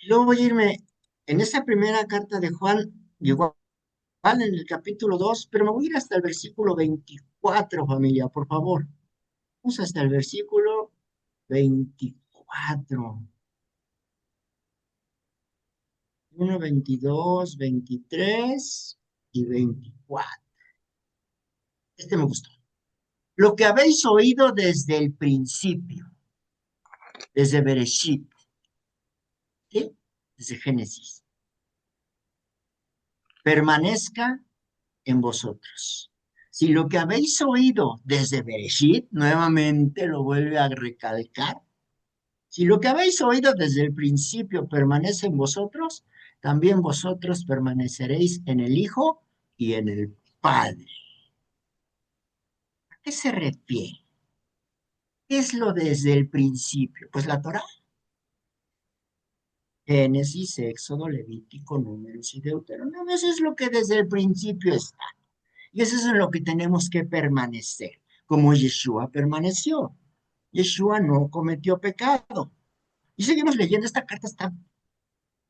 Luego voy a irme en esa primera carta de Juan, igual en el capítulo 2, pero me voy a ir hasta el versículo 24, familia, por favor. Vamos hasta el versículo 24. 1, 22, 23 y 24. Este me gustó. Lo que habéis oído desde el principio, desde Bereshit, ¿sí? Desde Génesis, permanezca en vosotros. Si lo que habéis oído desde Bereshit, nuevamente lo vuelve a recalcar, si lo que habéis oído desde el principio permanece en vosotros, también vosotros permaneceréis en el Hijo y en el Padre. ¿A qué se refiere? ¿Qué es lo desde el principio? Pues la Torá. Génesis, Éxodo, Levítico, Números y Deuteronomio. Eso es lo que desde el principio está. Y eso es en lo que tenemos que permanecer, como Yeshua permaneció. Yeshua no cometió pecado. Y seguimos leyendo, esta carta está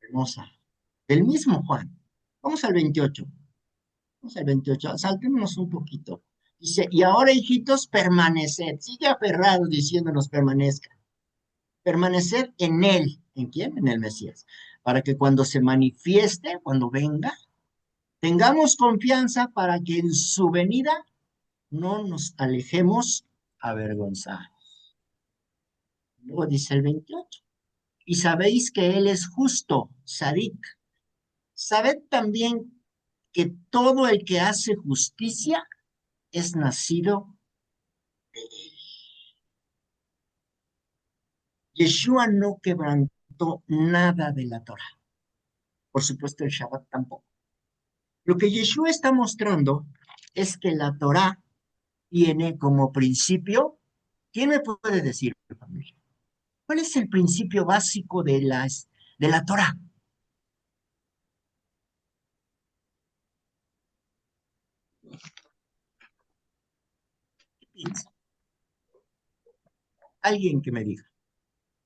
hermosa, del mismo Juan. Vamos al 28. Vamos al 28, saltémonos un poquito. Dice, y ahora, hijitos, permaneced. Sigue aferrado diciéndonos permanezcan. Permanecer en Él. ¿En quién? En el Mesías. Para que cuando se manifieste, cuando venga, tengamos confianza para que en su venida no nos alejemos avergonzados. Luego dice el 28. y sabéis que Él es justo, Sadik. Sabed también que todo el que hace justicia es nacido de Él. Yeshua no quebrantó nada de la Torah. Por supuesto, el Shabbat tampoco. Lo que Yeshua está mostrando es que la Torah tiene como principio, ¿quién me puede decir, familia? ¿Cuál es el principio básico de la Torah? ¿Qué piensa? Alguien que me diga.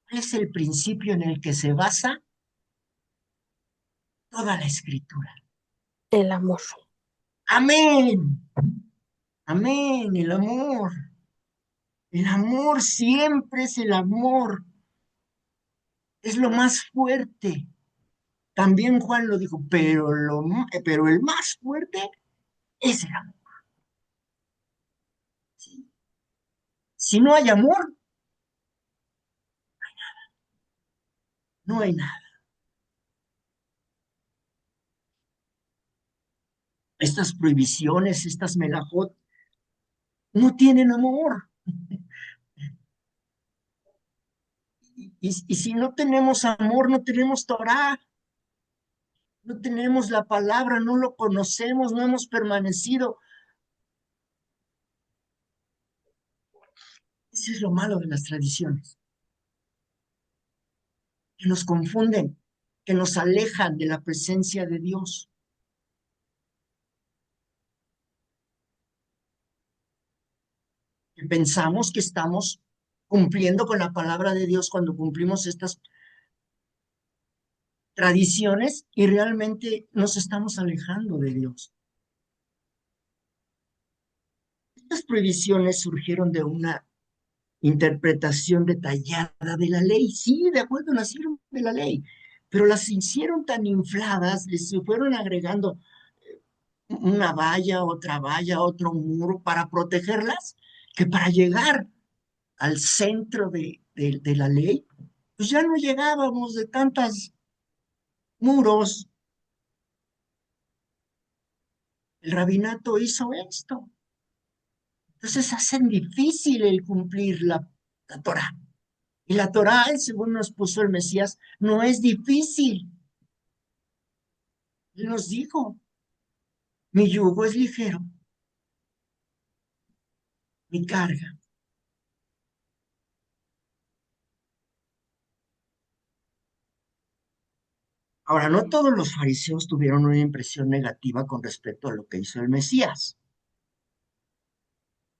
¿Cuál es el principio en el que se basa toda la escritura? El amor. Amén. Amén, el amor. El amor siempre es el amor. Es lo más fuerte. También Juan lo dijo, pero el más fuerte es el amor. ¿Sí? Si no hay amor, no hay nada. Estas prohibiciones, estas melajot, no tienen amor. Y si no tenemos amor, no tenemos Torah, no tenemos la palabra, no lo conocemos, no hemos permanecido. Eso es lo malo de las tradiciones, que nos confunden, que nos alejan de la presencia de Dios. Que pensamos que estamos cumpliendo con la palabra de Dios cuando cumplimos estas tradiciones y realmente nos estamos alejando de Dios. Estas prohibiciones surgieron de una interpretación detallada de la ley. Sí, de acuerdo, nacieron de la ley, pero las hicieron tan infladas, les fueron agregando una valla, otro muro para protegerlas, que para llegar al centro de la ley, pues ya no llegábamos de tantos muros. El rabinato hizo esto. Entonces hacen difícil el cumplir la Torah. Y la Torah, según nos puso el Mesías, no es difícil. Él nos dijo, mi yugo es ligero, mi carga. Ahora, no todos los fariseos tuvieron una impresión negativa con respecto a lo que hizo el Mesías.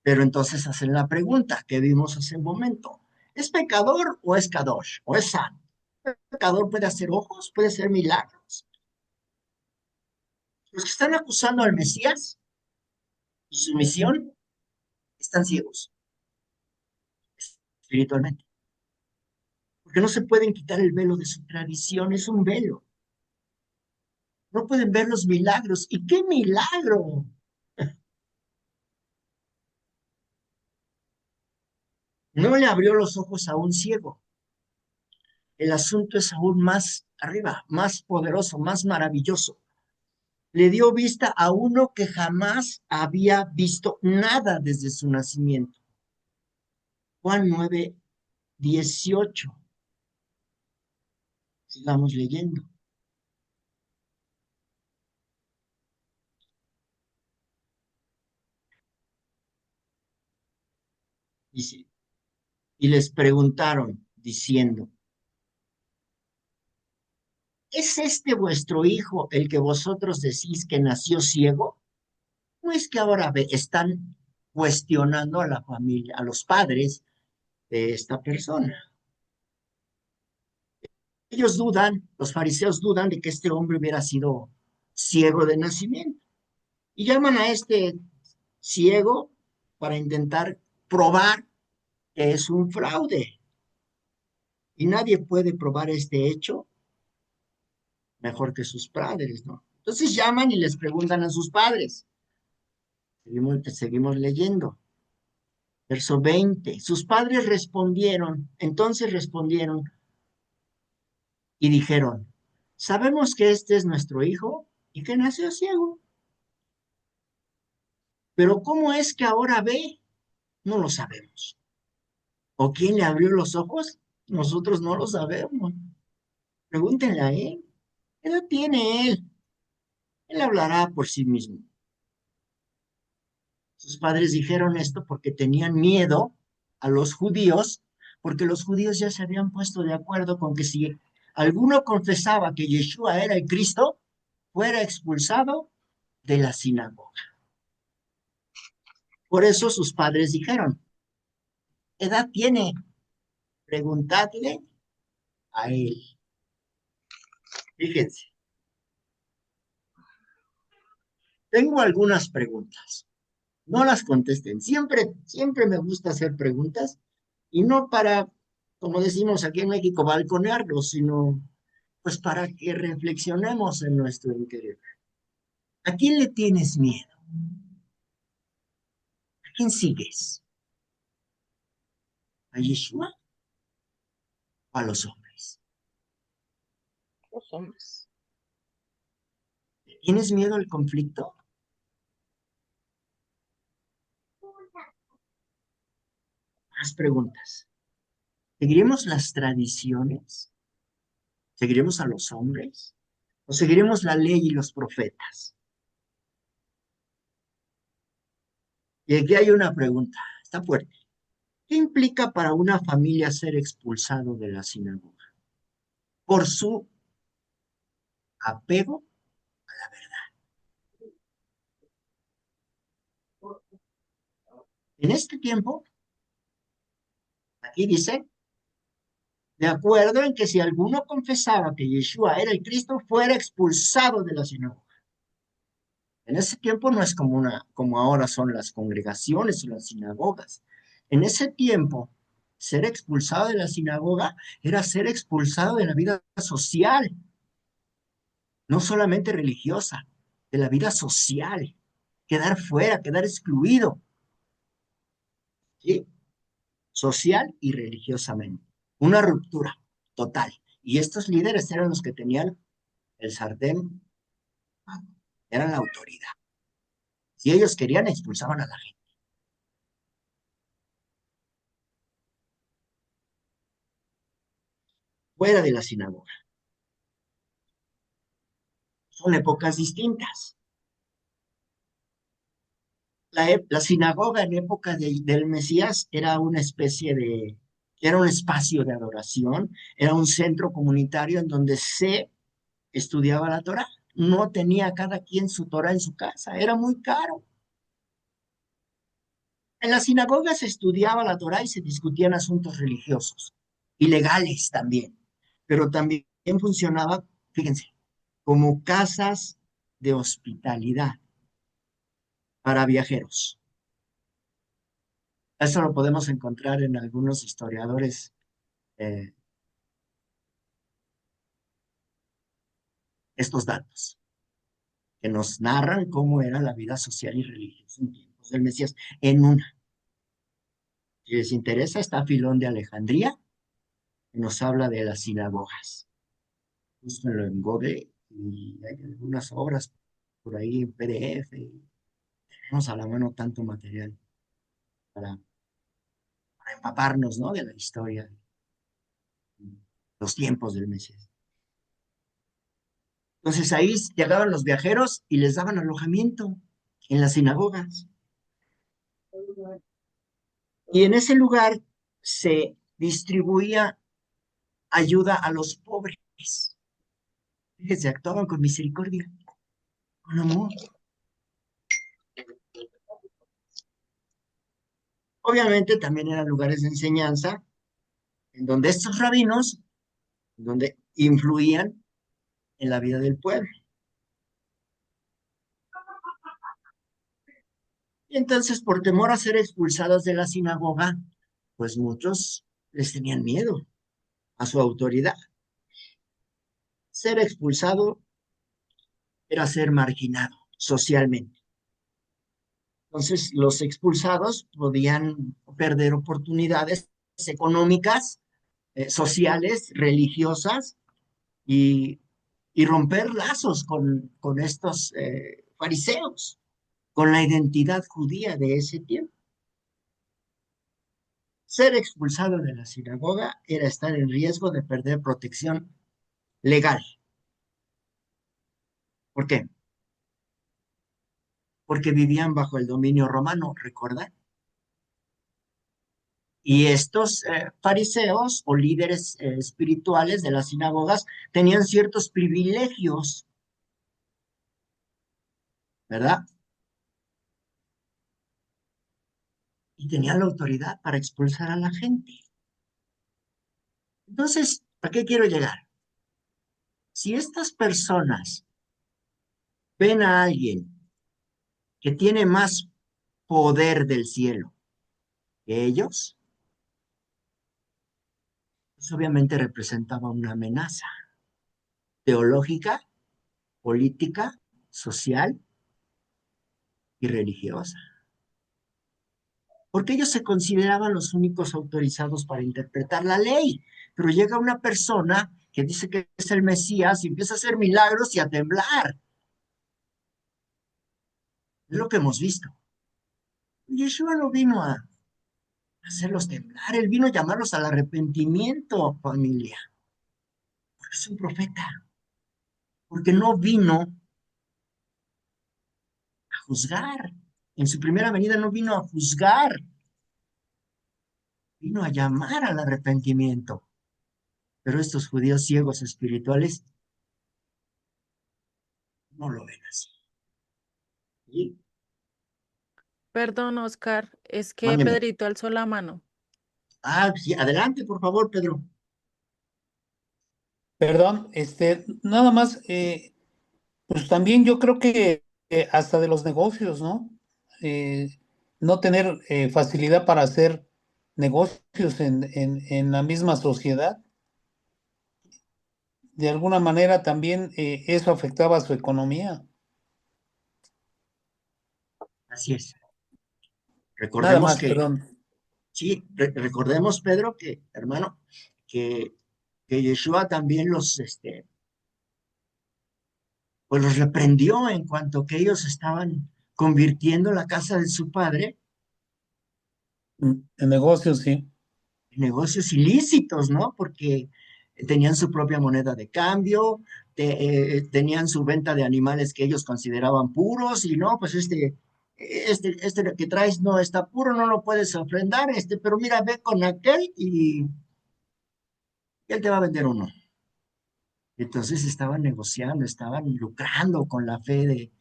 Pero entonces hacen la pregunta que vimos hace un momento. ¿Es pecador o es kadosh? ¿O es santo? ¿El pecador puede hacer ojos? ¿Puede hacer milagros? Los que están acusando al Mesías y su misión están ciegos espiritualmente. Porque no se pueden quitar el velo de su tradición, es un velo. No pueden ver los milagros. ¿Y qué milagro? No le abrió los ojos a un ciego. El asunto es aún más arriba, más poderoso, más maravilloso. Le dio vista a uno que jamás había visto nada desde su nacimiento. Juan 9:18. Sigamos leyendo. Dice, y les preguntaron, diciendo, ¿es este vuestro hijo el que vosotros decís que nació ciego? ¿No es que ahora están cuestionando a la familia, a los padres de esta persona? Ellos dudan, los fariseos dudan de que este hombre hubiera sido ciego de nacimiento. Y llaman a este ciego para intentar probar que es un fraude. Y nadie puede probar este hecho mejor que sus padres, ¿no? Entonces llaman y les preguntan a sus padres. Seguimos leyendo. Verso 20. Sus padres respondieron, entonces respondieron, y dijeron, sabemos que este es nuestro hijo y que nació ciego, pero ¿cómo es que ahora ve? No lo sabemos. ¿O quién le abrió los ojos? Nosotros no lo sabemos. Pregúntenle a él. ¿Qué edad tiene él? Él hablará por sí mismo. Sus padres dijeron esto porque tenían miedo a los judíos, porque los judíos ya se habían puesto de acuerdo con que si alguno confesaba que Yeshua era el Cristo, fuera expulsado de la sinagoga. Por eso sus padres dijeron, ¿qué edad tiene? Preguntadle a él. Fíjense, tengo algunas preguntas. No las contesten. Siempre me gusta hacer preguntas y no para, como decimos aquí en México, balconearlos, sino pues para que reflexionemos en nuestro interior. ¿A quién le tienes miedo? ¿A quién sigues? ¿A Yeshua o a los hombres? Los hombres. ¿Tienes miedo al conflicto? Más preguntas. ¿Seguiremos las tradiciones? ¿Seguiremos a los hombres? ¿O seguiremos la ley y los profetas? Y aquí hay una pregunta, está fuerte. ¿Qué implica para una familia ser expulsado de la sinagoga? Por su apego a la verdad. En este tiempo, aquí dice, de acuerdo en que si alguno confesaba que Yeshua era el Cristo, fuera expulsado de la sinagoga. En ese tiempo no es como ahora son las congregaciones o las sinagogas. En ese tiempo, ser expulsado de la sinagoga era ser expulsado de la vida social, no solamente religiosa, de la vida social, quedar fuera, quedar excluido, ¿sí? Social y religiosamente. Una ruptura total. Y estos líderes eran los que tenían el sartén, eran la autoridad. Si ellos querían, expulsaban a la gente. Fuera de la sinagoga. Son épocas distintas. La sinagoga en época del Mesías era una especie de, era un espacio de adoración, era un centro comunitario en donde se estudiaba la Torá. No tenía cada quien su Torá en su casa, era muy caro. En las sinagogas se estudiaba la Torá y se discutían asuntos religiosos y legales también, pero también funcionaba, fíjense, como casas de hospitalidad para viajeros. Eso lo podemos encontrar en algunos historiadores, eh, estos datos, que nos narran cómo era la vida social y religiosa en tiempos del Mesías. En una, si les interesa, está Filón de Alejandría, que nos habla de las sinagogas. Búsquenlo en Google y hay algunas obras por ahí en PDF. Tenemos a la mano tanto material para, para empaparnos, ¿no? De la historia, los tiempos del Mesías. Entonces ahí llegaban los viajeros y les daban alojamiento en las sinagogas. Y en ese lugar se distribuía ayuda a los pobres. Fíjense, actuaban con misericordia, con amor. Obviamente también eran lugares de enseñanza en donde estos rabinos, donde influían en la vida del pueblo. Y entonces, por temor a ser expulsados de la sinagoga, pues muchos les tenían miedo a su autoridad. Ser expulsado era ser marginado socialmente. Entonces, los expulsados podían perder oportunidades económicas, sociales, religiosas, y, y romper lazos con estos fariseos, con la identidad judía de ese tiempo. Ser expulsado de la sinagoga era estar en riesgo de perder protección legal. ¿Por qué? Porque vivían bajo el dominio romano, ¿recuerdan? Y estos fariseos o líderes espirituales de las sinagogas tenían ciertos privilegios, ¿verdad? Y tenían la autoridad para expulsar a la gente. Entonces, ¿a qué quiero llegar? Si estas personas ven a alguien que tiene más poder del cielo que ellos, pues obviamente representaba una amenaza teológica, política, social y religiosa. Porque ellos se consideraban los únicos autorizados para interpretar la ley. Pero llega una persona que dice que es el Mesías y empieza a hacer milagros y a temblar. Es lo que hemos visto. Yeshua no vino a hacerlos temblar, él vino a llamarlos al arrepentimiento, familia. Porque es un profeta. Porque no vino a juzgar. En su primera venida no vino a juzgar, vino a llamar al arrepentimiento. Pero estos judíos ciegos espirituales no lo ven así. ¿Sí? Perdón, Oscar, es que Mándeme. Pedrito alzó la mano. Ah, sí, adelante, por favor, Pedro. Perdón, nada más, pues también yo creo que hasta de los negocios, ¿no? No tener facilidad para hacer negocios en la misma sociedad. De alguna manera también eso afectaba a su economía. Así es. Nada Recordemos más, que, perdón. sí, recordemos, Pedro, que, hermano, que, que Yeshua también pues los reprendió en cuanto que ellos estaban convirtiendo la casa de su padre En negocios, sí. en negocios ilícitos, ¿no? Porque tenían su propia moneda de cambio, tenían su venta de animales que ellos consideraban puros y no, pues este que traes no está puro, no lo puedes ofrendar, pero mira, ve con aquel y él te va a vender uno. Entonces estaban negociando, estaban lucrando con la fe de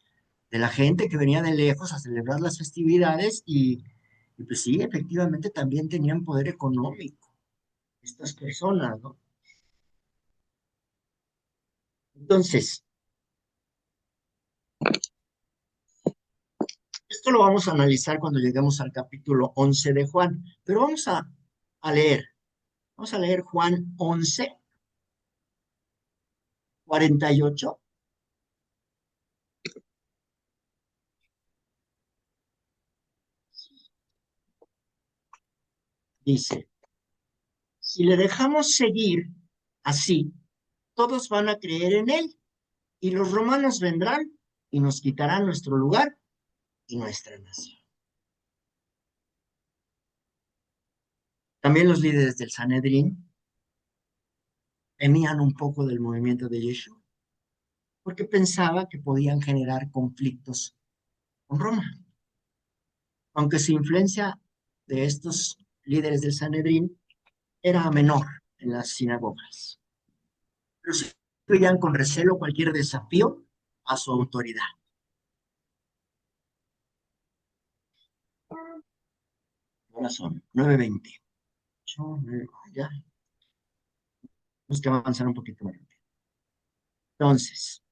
la gente que venía de lejos a celebrar las festividades y pues sí, efectivamente también tenían poder económico estas personas, ¿no? Entonces, esto lo vamos a analizar cuando lleguemos al capítulo 11 de Juan, pero a leer, vamos a leer Juan 11, 48. Dice, si le dejamos seguir así, todos van a creer en él y los romanos vendrán y nos quitarán nuestro lugar y nuestra nación. También los líderes del Sanedrín temían un poco del movimiento de Yeshua, porque pensaba que podían generar conflictos con Roma. Aunque su influencia de estos líderes del Sanedrín era menor en las sinagogas, pero sí veían con recelo cualquier desafío a su autoridad. Ahora son 9:20. Ya, tenemos que avanzar un poquito más rápido. Entonces,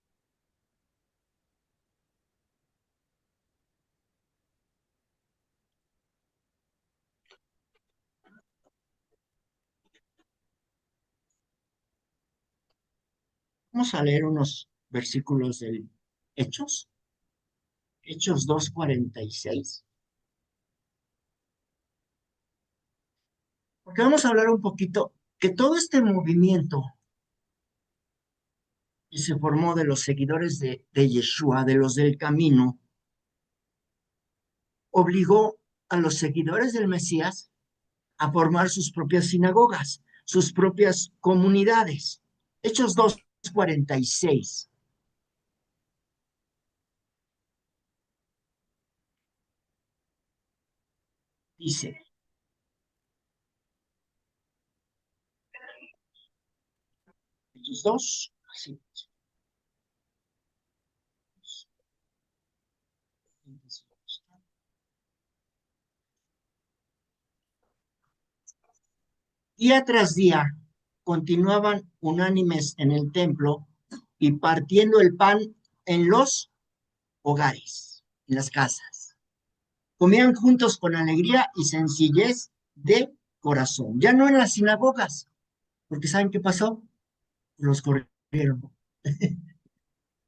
vamos a leer unos versículos del Hechos, Hechos 2:46, porque vamos a hablar un poquito que todo este movimiento que se formó de los seguidores de Yeshua, de los del camino, obligó a los seguidores del Mesías a formar sus propias sinagogas, sus propias comunidades. Hechos 2:46. Dice, Hechos 2, así. Día tras día continuaban unánimes en el templo y partiendo el pan en los hogares, en las casas. Comían juntos con alegría y sencillez de corazón. Ya no en las sinagogas, porque ¿saben qué pasó? Los corrieron,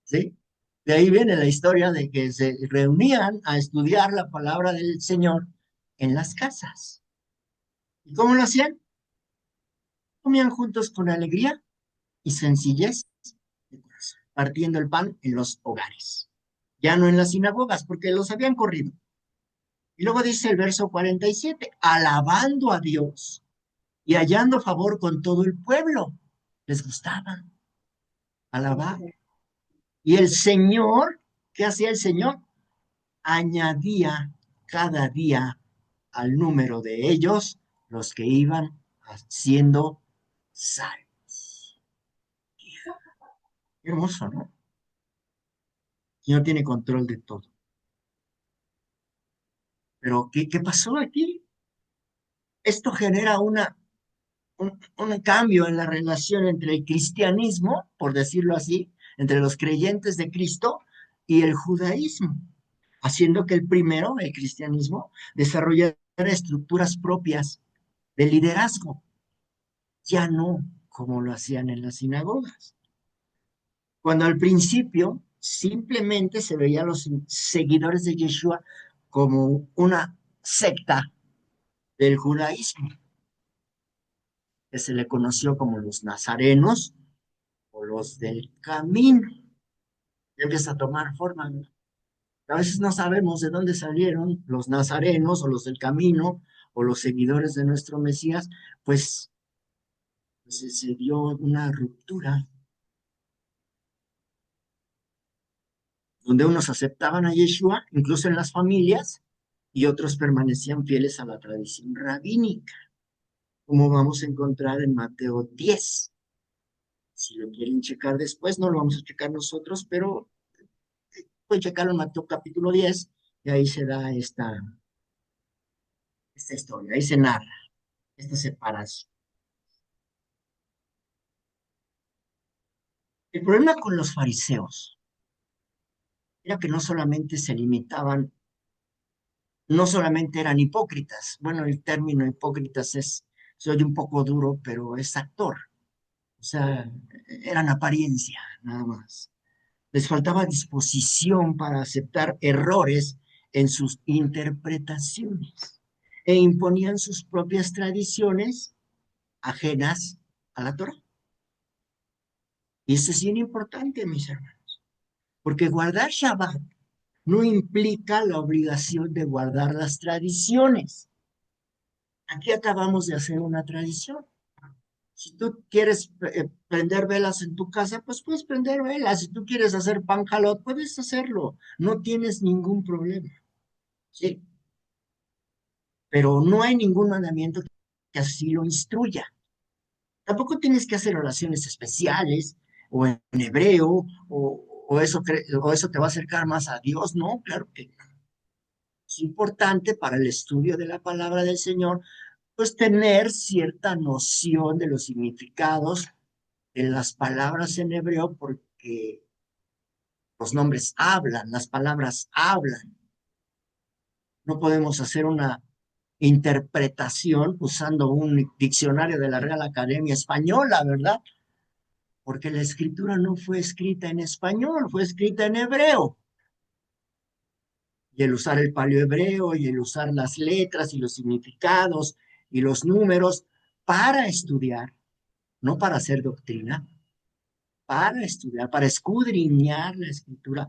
¿sí? De ahí viene la historia de que se reunían a estudiar la palabra del Señor en las casas. ¿Y cómo lo hacían? Comían juntos con alegría y sencillez de corazón, partiendo el pan en los hogares, ya no en las sinagogas, porque los habían corrido. Y luego dice el verso 47, alabando a Dios y hallando favor con todo el pueblo. Les gustaba alabar. Y el Señor, ¿qué hacía el Señor? Añadía cada día al número de ellos los que iban siendo salvos. Qué hermoso, ¿no? El Señor tiene control de todo. Pero, ¿qué pasó aquí? Esto genera un cambio en la relación entre el cristianismo, por decirlo así, entre los creyentes de Cristo y el judaísmo, haciendo que el primero, el cristianismo, desarrollara estructuras propias de liderazgo, ya no como lo hacían en las sinagogas. Cuando al principio simplemente se veía a los seguidores de Yeshua como una secta del judaísmo, que se le conoció como los nazarenos o los del camino. Y empieza a tomar forma, ¿no? A veces no sabemos de dónde salieron los nazarenos o los del camino o los seguidores de nuestro Mesías, pues se dio una ruptura donde unos aceptaban a Yeshua, incluso en las familias, y otros permanecían fieles a la tradición rabínica, como vamos a encontrar en Mateo 10. Si lo quieren checar después, no lo vamos a checar nosotros, pero pueden checarlo en Mateo capítulo 10, y ahí se da esta historia, ahí se narra esta separación. El problema con los fariseos era que no solamente se limitaban, no solamente eran hipócritas. Bueno, el término hipócritas se oye un poco duro, pero es actor. O sea, eran apariencia, nada más. Les faltaba disposición para aceptar errores en sus interpretaciones e imponían sus propias tradiciones ajenas a la Torah. Y eso es bien importante, mis hermanos, porque guardar Shabbat no implica la obligación de guardar las tradiciones. Aquí acabamos de hacer una tradición. Si tú quieres prender velas en tu casa, pues puedes prender velas. Si tú quieres hacer pan jalot, puedes hacerlo. No tienes ningún problema. Sí. Pero no hay ningún mandamiento que así lo instruya. Tampoco tienes que hacer oraciones especiales o en hebreo o eso te va a acercar más a Dios. No, claro que no. Es importante para el estudio de la palabra del Señor, pues tener cierta noción de los significados de las palabras en hebreo, porque los nombres hablan, las palabras hablan. No podemos hacer una interpretación usando un diccionario de la Real Academia Española, ¿verdad? Porque la escritura no fue escrita en español, fue escrita en hebreo. Y el usar el paleohebreo y el usar las letras y los significados y los números para estudiar, no para hacer doctrina, para estudiar, para escudriñar la escritura.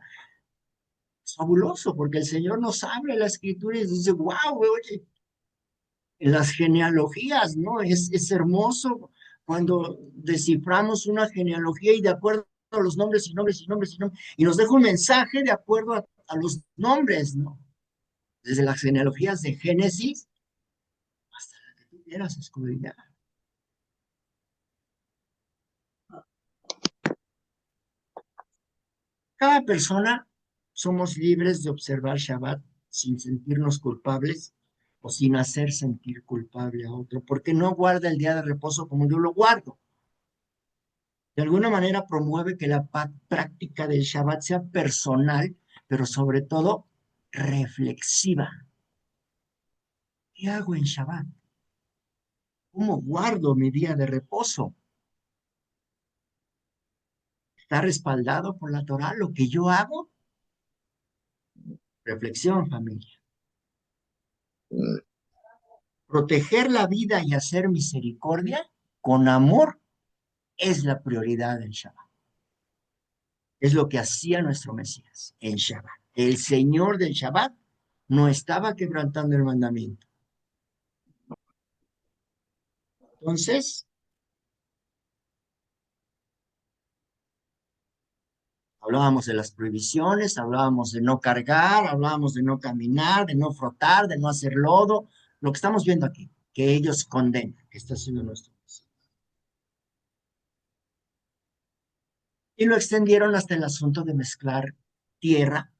Es fabuloso, porque el Señor nos abre la escritura y dice, wow, oye, en las genealogías, ¿no? Es hermoso cuando desciframos una genealogía y de acuerdo a los nombres y nombres y nombres y nombres, y nos deja un mensaje de acuerdo a los nombres, ¿no? Desde las genealogías de Génesis hasta la que tú quieras escudriñar. Cada persona somos libres de observar Shabbat sin sentirnos culpables o sin hacer sentir culpable a otro, porque no guarda el día de reposo como yo lo guardo. De alguna manera promueve que la práctica del Shabbat sea personal, pero sobre todo reflexiva. ¿Qué hago en Shabbat? ¿Cómo guardo mi día de reposo? ¿Está respaldado por la Torah lo que yo hago? Reflexión, familia. Proteger la vida y hacer misericordia con amor es la prioridad del Shabbat. Es lo que hacía nuestro Mesías en Shabbat. El Señor del Shabbat no estaba quebrantando el mandamiento. Entonces, hablábamos de las prohibiciones, hablábamos de no cargar, hablábamos de no caminar, de no frotar, de no hacer lodo, lo que estamos viendo aquí, que ellos condenan, que está haciendo nuestro Mesías. Y lo extendieron hasta el asunto de mezclar tierra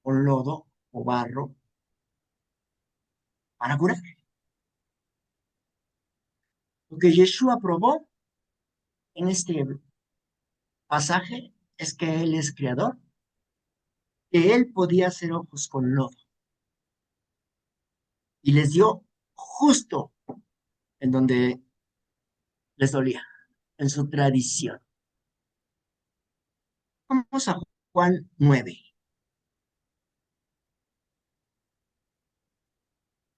con lodo o barro para curar. Lo que Yeshua probó en este pasaje es que Él es creador, que Él podía hacer ojos con lodo. Y les dio justo en donde les dolía, en su tradición. Vamos a Juan 9.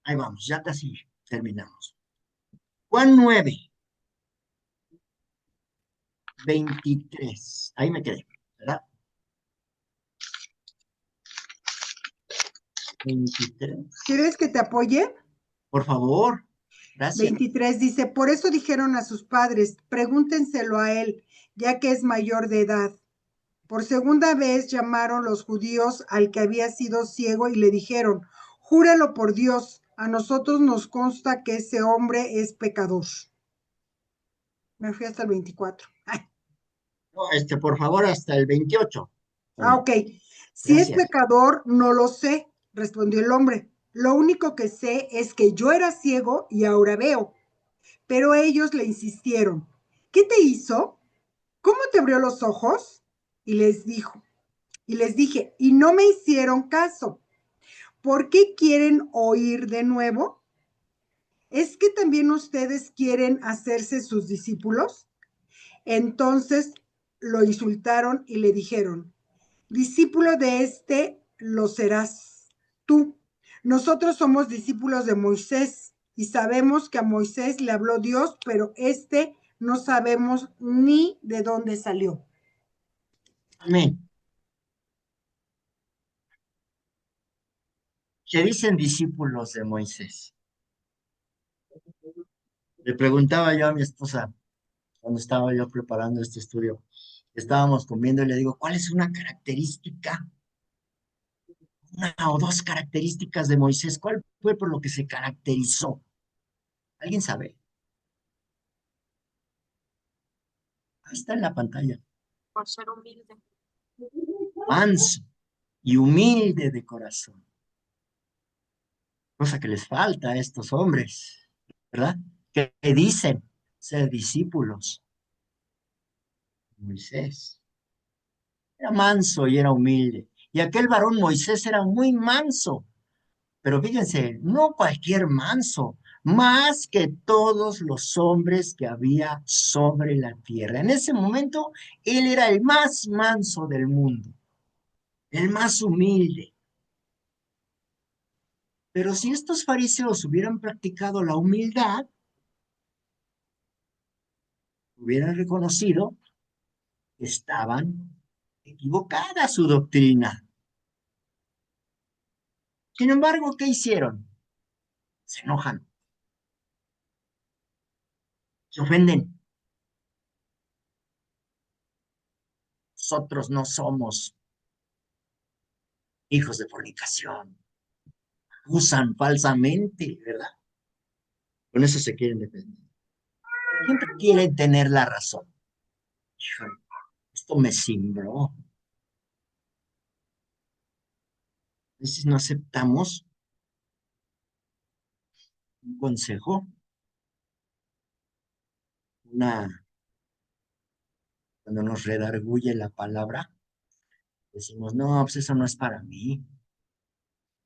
Ahí vamos, ya casi terminamos. Juan 9, 23. Ahí me quedé, ¿verdad? 23. ¿Quieres que te apoye? Por favor, gracias. 23 dice, por eso dijeron a sus padres, pregúntenselo a él, ya que es mayor de edad. Por segunda vez llamaron los judíos al que había sido ciego y le dijeron, júralo por Dios, a nosotros nos consta que ese hombre es pecador. Me fui hasta el 24. Ay. No, por favor, hasta el 28. Ok. Si es Gracias. pecador, no lo sé, respondió el hombre. Lo único que sé es que yo era ciego y ahora veo. Pero ellos le insistieron, ¿qué te hizo? ¿Cómo te abrió los ojos? Y les dije, y no me hicieron caso. ¿Por qué quieren oír de nuevo? ¿Es que también ustedes quieren hacerse sus discípulos? Entonces lo insultaron y le dijeron, discípulo de este lo serás tú. Nosotros somos discípulos de Moisés y sabemos que a Moisés le habló Dios, pero no sabemos ni de dónde salió. Amén. Se dicen discípulos de Moisés. Le preguntaba yo a mi esposa cuando estaba yo preparando este estudio. Estábamos comiendo y le digo, ¿cuál es una característica? Una o dos características de Moisés. ¿Cuál fue por lo que se caracterizó? ¿Alguien sabe? Ahí está en la pantalla. Por ser humilde. Manso y humilde de corazón. Cosa que les falta a estos hombres, ¿verdad? Que dicen ser discípulos. Moisés era manso y era humilde. Y aquel varón Moisés era muy manso. Pero fíjense, no cualquier manso, más que todos los hombres que había sobre la tierra. En ese momento, él era el más manso del mundo, el más humilde. Pero si estos fariseos hubieran practicado la humildad, hubieran reconocido estaban equivocada su doctrina. Sin embargo, ¿qué hicieron? Se enojan, se ofenden. Nosotros no somos hijos de fornicación. Usan falsamente, ¿verdad? Con eso se quieren defender. Siempre quieren tener la razón. Híjole, esto me cimbró. A veces no aceptamos un consejo, cuando nos redarguye la palabra, decimos, no, pues eso no es para mí.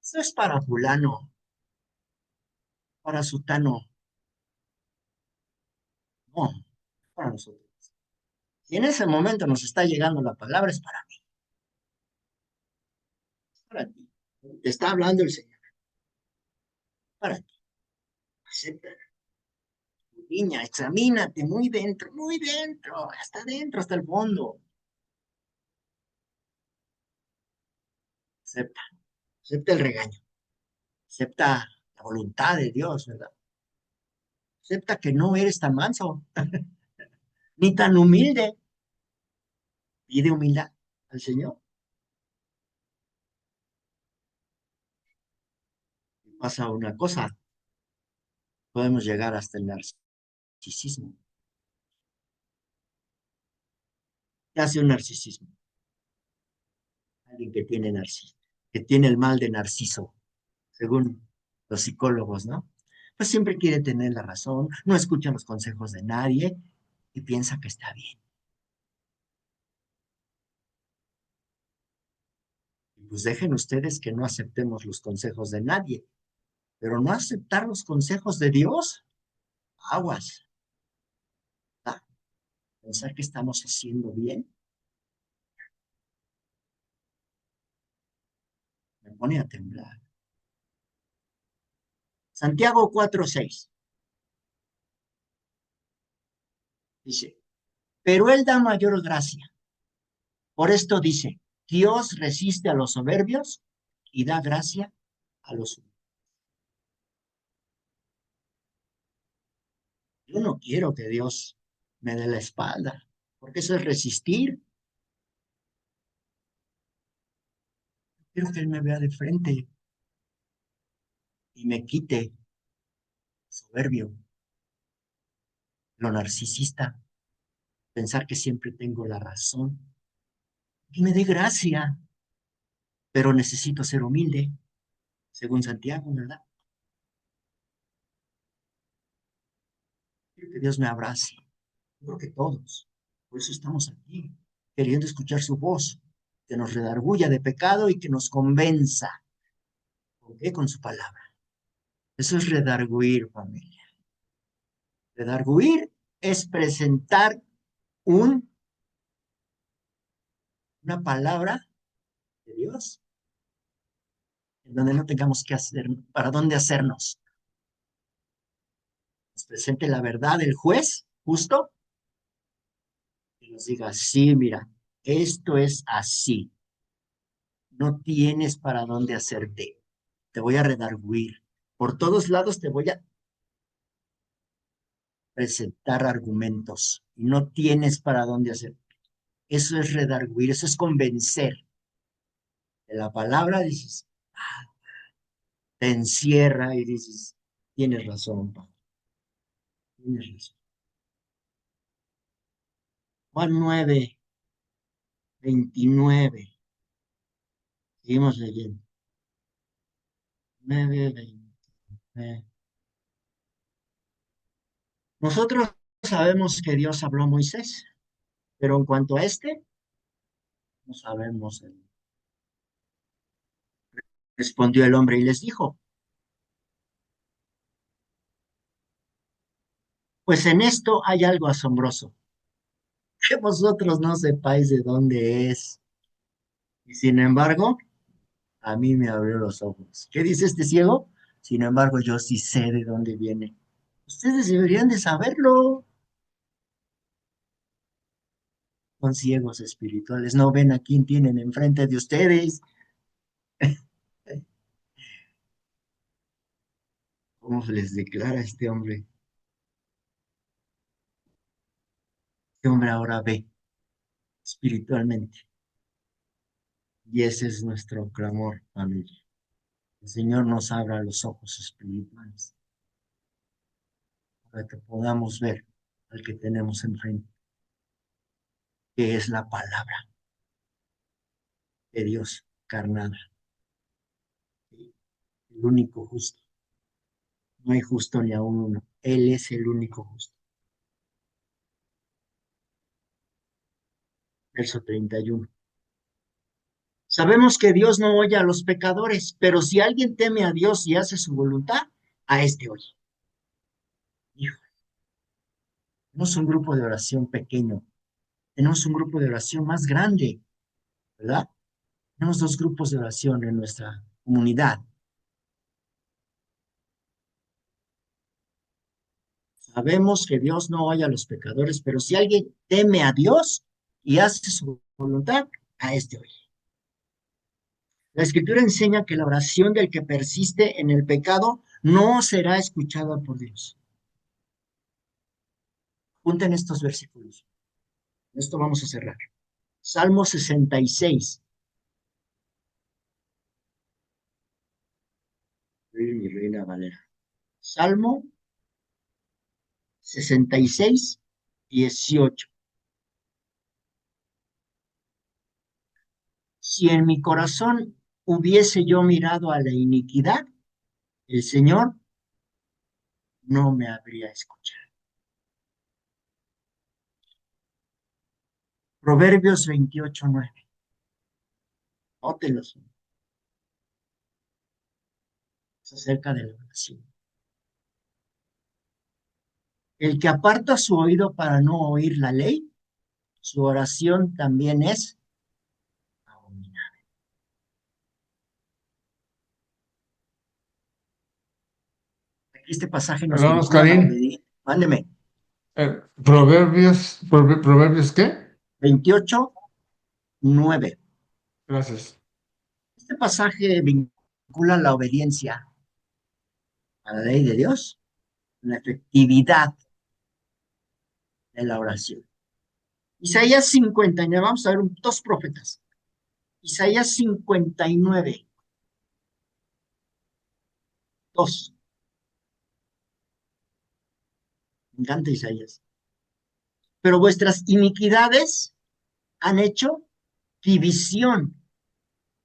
Eso es para fulano, para sutano. No, para nosotros. Si en ese momento nos está llegando la palabra, es para mí, es para ti. Te está hablando el Señor, para ti. Acepta, niña, examínate muy dentro, hasta el fondo. Acepta, acepta el regaño, acepta la voluntad de Dios, ¿verdad? Acepta que no eres tan manso, ni tan humilde. Pide humildad al Señor. Y pasa una cosa, podemos llegar hasta el narcisismo. ¿Qué hace un narcisismo? Alguien que tiene el mal de Narciso, según los psicólogos, ¿no? Pues siempre quiere tener la razón, no escucha los consejos de nadie y piensa que está bien. Y pues dejen ustedes que no aceptemos los consejos de nadie, pero no aceptar los consejos de Dios, aguas. ¿Ah? Pensar que estamos haciendo bien, me pone a temblar. Santiago 4:6 dice, pero Él da mayor gracia. Por esto dice, Dios resiste a los soberbios y da gracia a los humildes. Yo no quiero que Dios me dé la espalda, porque eso es resistir. Quiero que Él me vea de frente y me quite soberbio, lo narcisista, pensar que siempre tengo la razón, y me dé gracia, pero necesito ser humilde, según Santiago, ¿verdad? Quiero que Dios me abrace, yo creo que todos, por eso estamos aquí, queriendo escuchar su voz, que nos redarguya de pecado y que nos convenza. ¿Con qué? Con su palabra. Eso es redarguir, familia. Redarguir es presentar un, una palabra de Dios en donde no tengamos que hacer, para dónde hacernos. Nos presente la verdad el juez justo y nos diga, sí, mira, esto es así. No tienes para dónde hacerte. Te voy a redarguir. Por todos lados te voy a presentar argumentos y no tienes para dónde hacer. Eso es redarguir, eso es convencer. De la palabra dices, ah, te encierra y dices, tienes razón, Padre, tienes razón. Juan 9:29. Seguimos leyendo. 9:29. Nosotros sabemos que Dios habló a Moisés, pero en cuanto a este, no sabemos. Respondió el hombre y les dijo, pues en esto hay algo asombroso, que vosotros no sepáis de dónde es. Y sin embargo, a mí me abrió los ojos. ¿Qué dice este ciego? Sin embargo, yo sí sé de dónde viene. Ustedes deberían de saberlo. Son ciegos espirituales, no ven a quién tienen enfrente de ustedes. ¿Cómo se les declara este hombre? Este hombre ahora ve espiritualmente. Y ese es nuestro clamor, familia. El Señor nos abra los ojos espirituales para que podamos ver al que tenemos enfrente, que es la palabra de Dios encarnada, el único justo. No hay justo ni aún uno. Él es el único justo. Verso 31. Sabemos que Dios no oye a los pecadores, pero si alguien teme a Dios y hace su voluntad, a este oye. Hijo, tenemos un grupo de oración pequeño, tenemos un grupo de oración más grande, ¿verdad? Tenemos dos grupos de oración en nuestra comunidad. Sabemos que Dios no oye a los pecadores, pero si alguien teme a Dios y hace su voluntad, a este oye. La Escritura enseña que la oración del que persiste en el pecado no será escuchada por Dios. Junten estos versículos. Esto vamos a cerrar. Salmo 66. Mi Reina Valera. Salmo 66, 18. Si en mi corazón hubiese yo mirado a la iniquidad, el Señor no me habría escuchado. Proverbios 28, 9. Nótelos. Es acerca de la oración. El que aparta su oído para no oír la ley, su oración también es abominable. Aquí este pasaje nos Perdón, vincula a la Oscarín. obediencia. Mándeme. Proverbios, ¿qué? 28, 9. Gracias. Este pasaje vincula la obediencia a la ley de Dios, la efectividad de la oración. Isaías 59, vamos a ver dos profetas. Isaías 59, 2. Me encanta Isaías. Pero vuestras iniquidades han hecho división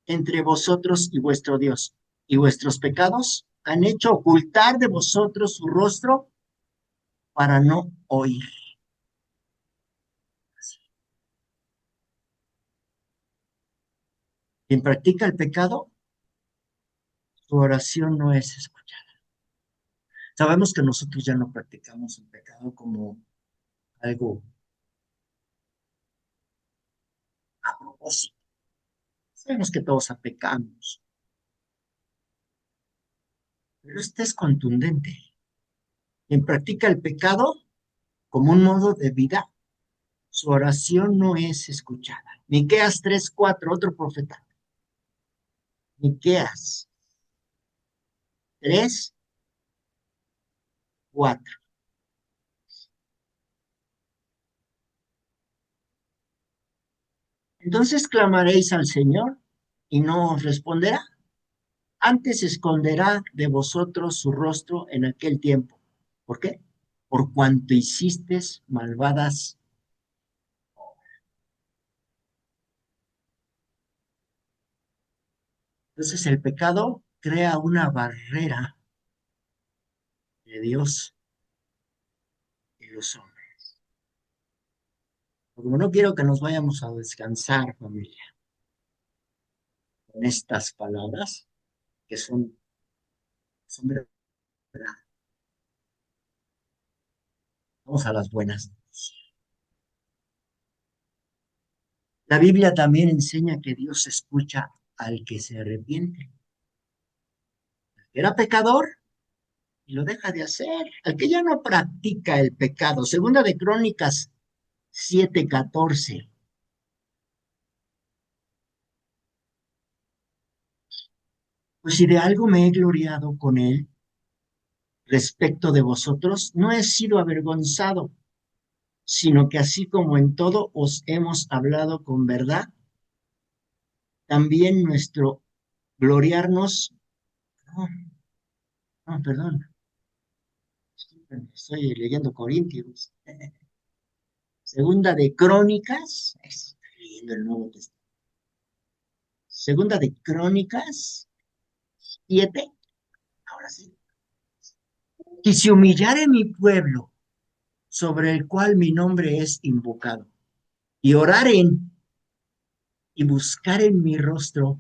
entre vosotros y vuestro Dios, y vuestros pecados han hecho ocultar de vosotros su rostro para no oír. Quien practica el pecado, su oración no es escuchada. Sabemos que nosotros ya no practicamos el pecado como algo a propósito. Sabemos que todos pecamos, pero este es contundente. Quien practica el pecado como un modo de vida, su oración no es escuchada. Miqueas 3:4, otro profeta. Miqueas 3:4. Entonces clamaréis al Señor y no os responderá. Antes esconderá de vosotros su rostro en aquel tiempo. ¿Por qué? Por cuanto hicisteis malvadas. Entonces el pecado crea una barrera de Dios y los hombres. Como no quiero que nos vayamos a descansar, familia, con estas palabras que son verdad. Vamos a las buenas noticias. La Biblia también enseña que Dios escucha al que se arrepiente. Era pecador y lo deja de hacer. Al que ya no practica el pecado. Segunda de Crónicas 7:14. Pues si de algo me he gloriado con él respecto de vosotros, no he sido avergonzado, sino que así como en todo os hemos hablado con verdad, también nuestro gloriarnos, no, no, perdón, estoy leyendo Corintios, segunda de Crónicas, estoy leyendo el Nuevo Testamento, segunda de Crónicas 7, ahora sí, y si humillare mi pueblo, sobre el cual mi nombre es invocado, y oraren y buscaren mi rostro,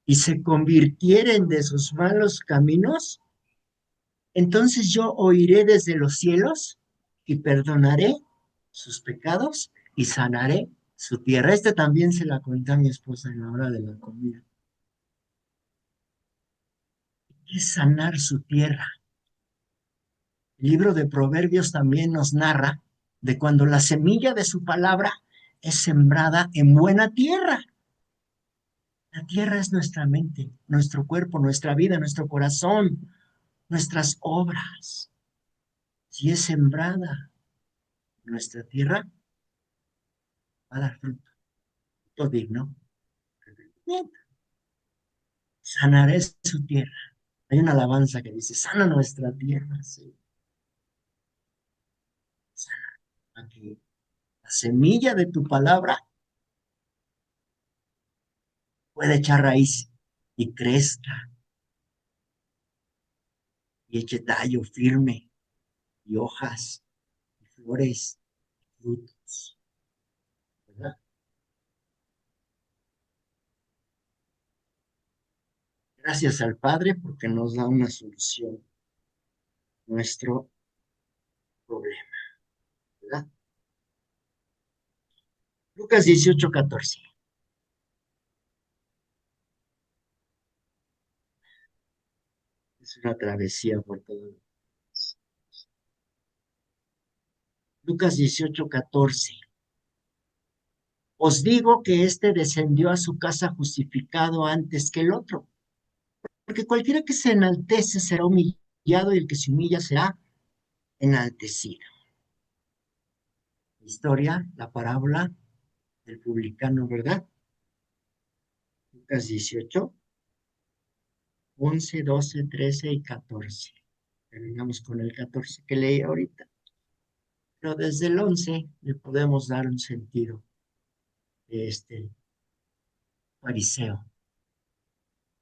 y se convirtieren de sus malos caminos, entonces yo oiré desde los cielos y perdonaré sus pecados y sanaré su tierra. Este también se la conté a mi esposa en la hora de la comida. Es sanar su tierra. El libro de Proverbios también nos narra de cuando la semilla de su palabra es sembrada en buena tierra. La tierra es nuestra mente, nuestro cuerpo, nuestra vida, nuestro corazón, nuestras obras. Si es sembrada nuestra tierra, va a dar fruto, fruto digno. Sanaré su tierra. Hay una alabanza que dice, sana nuestra tierra, sí. Sana, que la semilla de tu palabra pueda echar raíz y crezca y eche tallo firme y hojas y flores y frutos, ¿verdad? Gracias al Padre porque nos da una solución a nuestro problema, ¿verdad? Lucas 18:14. Es una travesía por todo. Lucas 18:14. Os digo que éste descendió a su casa justificado antes que el otro, porque cualquiera que se enaltece será humillado y el que se humilla será enaltecido. La historia, la parábola del publicano, ¿verdad? Lucas 18, 11, 12, 13 y 14. Terminamos con el 14 que leí ahorita. Pero desde el 11 le podemos dar un sentido de este fariseo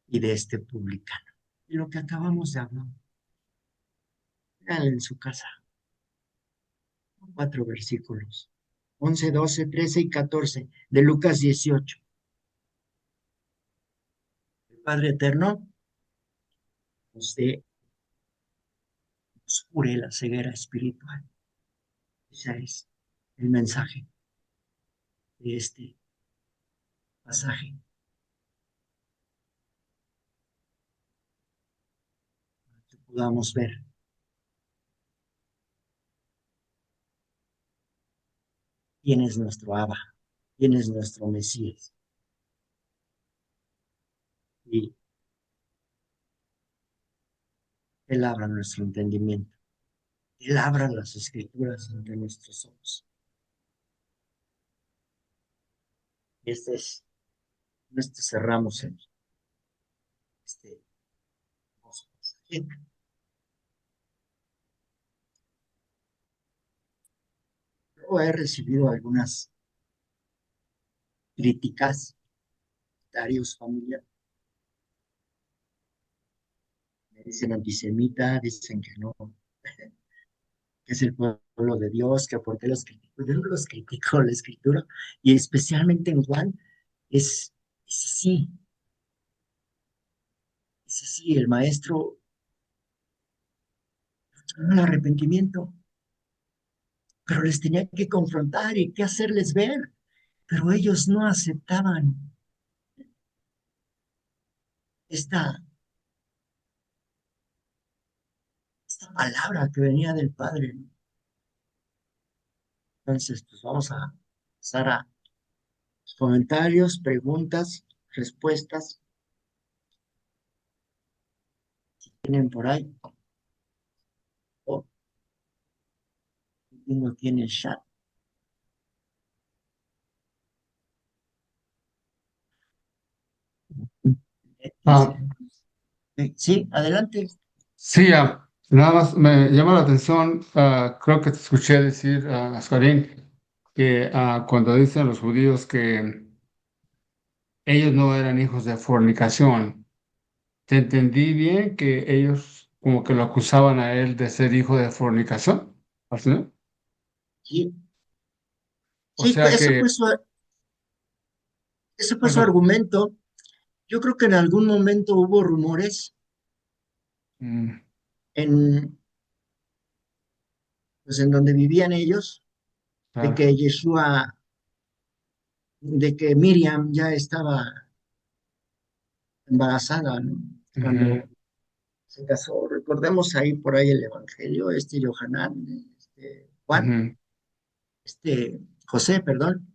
y de este publicano. Y lo que acabamos de hablar, en su casa, 4 versículos, 11, 12, 13 y 14 de Lucas 18. El Padre Eterno nos dé, nos cure la ceguera espiritual. Ese es el mensaje de este pasaje. Para que podamos ver quién es nuestro Abba, quién es nuestro Mesías. Y Él abra nuestro entendimiento. Él abra las escrituras ante nuestros ojos. Este es, con esto cerramos este hermoso pasaje. Yo he recibido algunas críticas, comentarios familiares. Me dicen antisemita, dicen que no, que es el pueblo de Dios, que por qué los critico. Yo no los critico la escritura, y especialmente en Juan, es así, es así, el maestro el arrepentimiento, pero les tenía que confrontar y que hacerles ver, pero ellos no aceptaban esta, esta palabra que venía del Padre. Entonces, pues vamos a pasar a los comentarios, preguntas, respuestas. tienen por ahí. Oh, no tiene chat. Ah, Sí, adelante. sí, nada más me llama la atención, creo que te escuché decir, Ascarín, que cuando dicen los judíos que ellos no eran hijos de fornicación, ¿te entendí bien que ellos como que lo acusaban a él de ser hijo de fornicación? ¿Al final? Sí, O sí, sea que, ese fue su perdón, argumento. Yo creo que en algún momento hubo rumores mm, en, pues, en donde vivían ellos de claro, que Yeshua, de que Miriam ya estaba embarazada, ¿no? ujú, Cuando se casó. Recordemos ahí por ahí el Evangelio, Yohanan, Juan, ujú, José, perdón,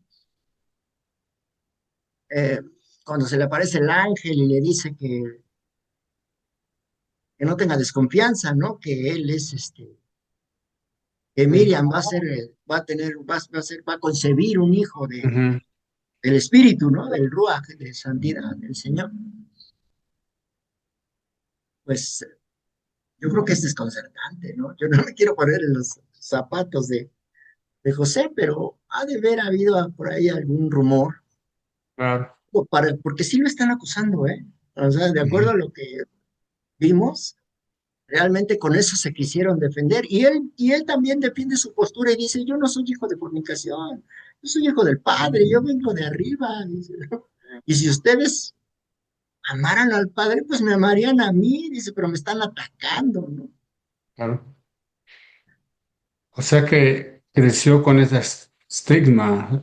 eh, cuando se le aparece el ángel y le dice que no tenga desconfianza, ¿no? Que él es que sí, Miriam va a ser, va a tener, va a ser, va a concebir un hijo ujú, del Espíritu, ¿no? Del Ruach, de santidad del Señor. Pues yo creo que es desconcertante, ¿no? Yo no me quiero poner en los zapatos de José, pero ha de haber habido por ahí algún rumor, claro, porque sí lo están acusando, ¿eh? O sea, de acuerdo ujú, a lo que vimos, realmente con eso se quisieron defender. Y él también defiende su postura y dice, yo no soy hijo de fornicación, yo soy hijo del Padre, yo vengo de arriba. Dice, ¿no? Y si ustedes amaran al Padre, pues me amarían a mí, dice, pero me están atacando, ¿no? claro. O sea que creció con ese estigma,